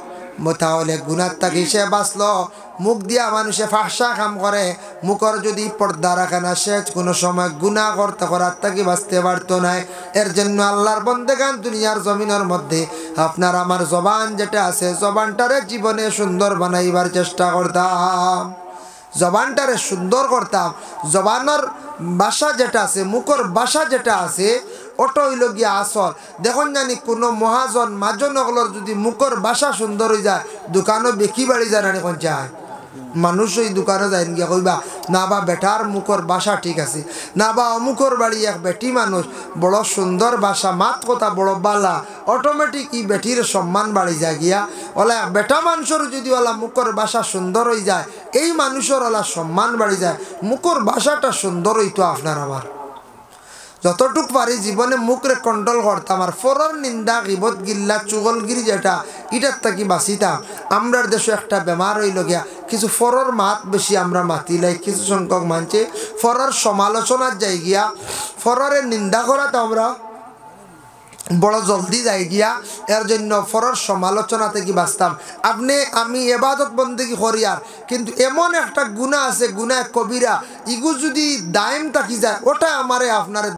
তাহলে গুনার থাকি সে বাঁচলো। মুখ দিয়া মানুষে ফাহসা কাম করে, মুখর যদি পর্দা রাখে না, সে কোনো সময় গুনাহ করতে করার থাকি বাঁচতে পারতো না। এর জন্য আল্লাহর বন্দেগান দুনিয়ার জমিনের মধ্যে আপনার আমার জবান যেটা আছে, জবানটারে জীবনে সুন্দর বানাইবার চেষ্টা করতাম, জবানটারে সুন্দর করতাম। জবানের ভাষা যেটা আছে, মুখর ভাষা যেটা আছে, ওটা হইল গিয়া আসল। দেখুন জানি কোনো মহাজন মাজন ওগুলোর যদি মুখর ভাষা সুন্দর হয়ে যায়, দোকানও বেশি বাড়ি যায় না কোন চায় মানুষ ওই দোকানে যায় গিয়া কইবা না বা বেটার মুখর ভাষা ঠিক আছে, না বা অমুখর বাড়ি এক বেটি মানুষ বড় সুন্দর ভাষা, মাত কথা বড় বালা, অটোমেটিক ই বেটির সম্মান বাড়ি যায় গিয়া। ওলা বেটা মানুষের যদি ওলা মুখর ভাষা সুন্দর হয়ে যায়, এই মানুষের ওলা সম্মান বাড়ি যায়। মুখর ভাষাটা সুন্দর হইতো আপনার আমার। যতটুক পারি জীবনে মুখরে কন্ট্রোল করতাম, আর ফরর নিন্দা গিবত গিল্লা চুগলগিরি যেটা এটার থাকি বাঁচিতাম। আমরার দেশে একটা বেমার হইল গিয়া কিছু ফরর মাত বেশি আমরা মাতিলাই, কিছু সংখ্যক মানছে ফরর সমালোচনার যাই গিয়া, ফররের নিন্দা করাতে আমরা বড় জলদি যাই গিয়া, এর জন্য ফরর সমালোচনা থেকে বাঁচতাম। আপনি আমি এবাদত বন্দেগি করি আর, কিন্তু এমন একটা গুনাহ আছে, গুনাহ কবিরা, ইগু যদি দায়েম থাকি যায় ওটা আমারে আপনারে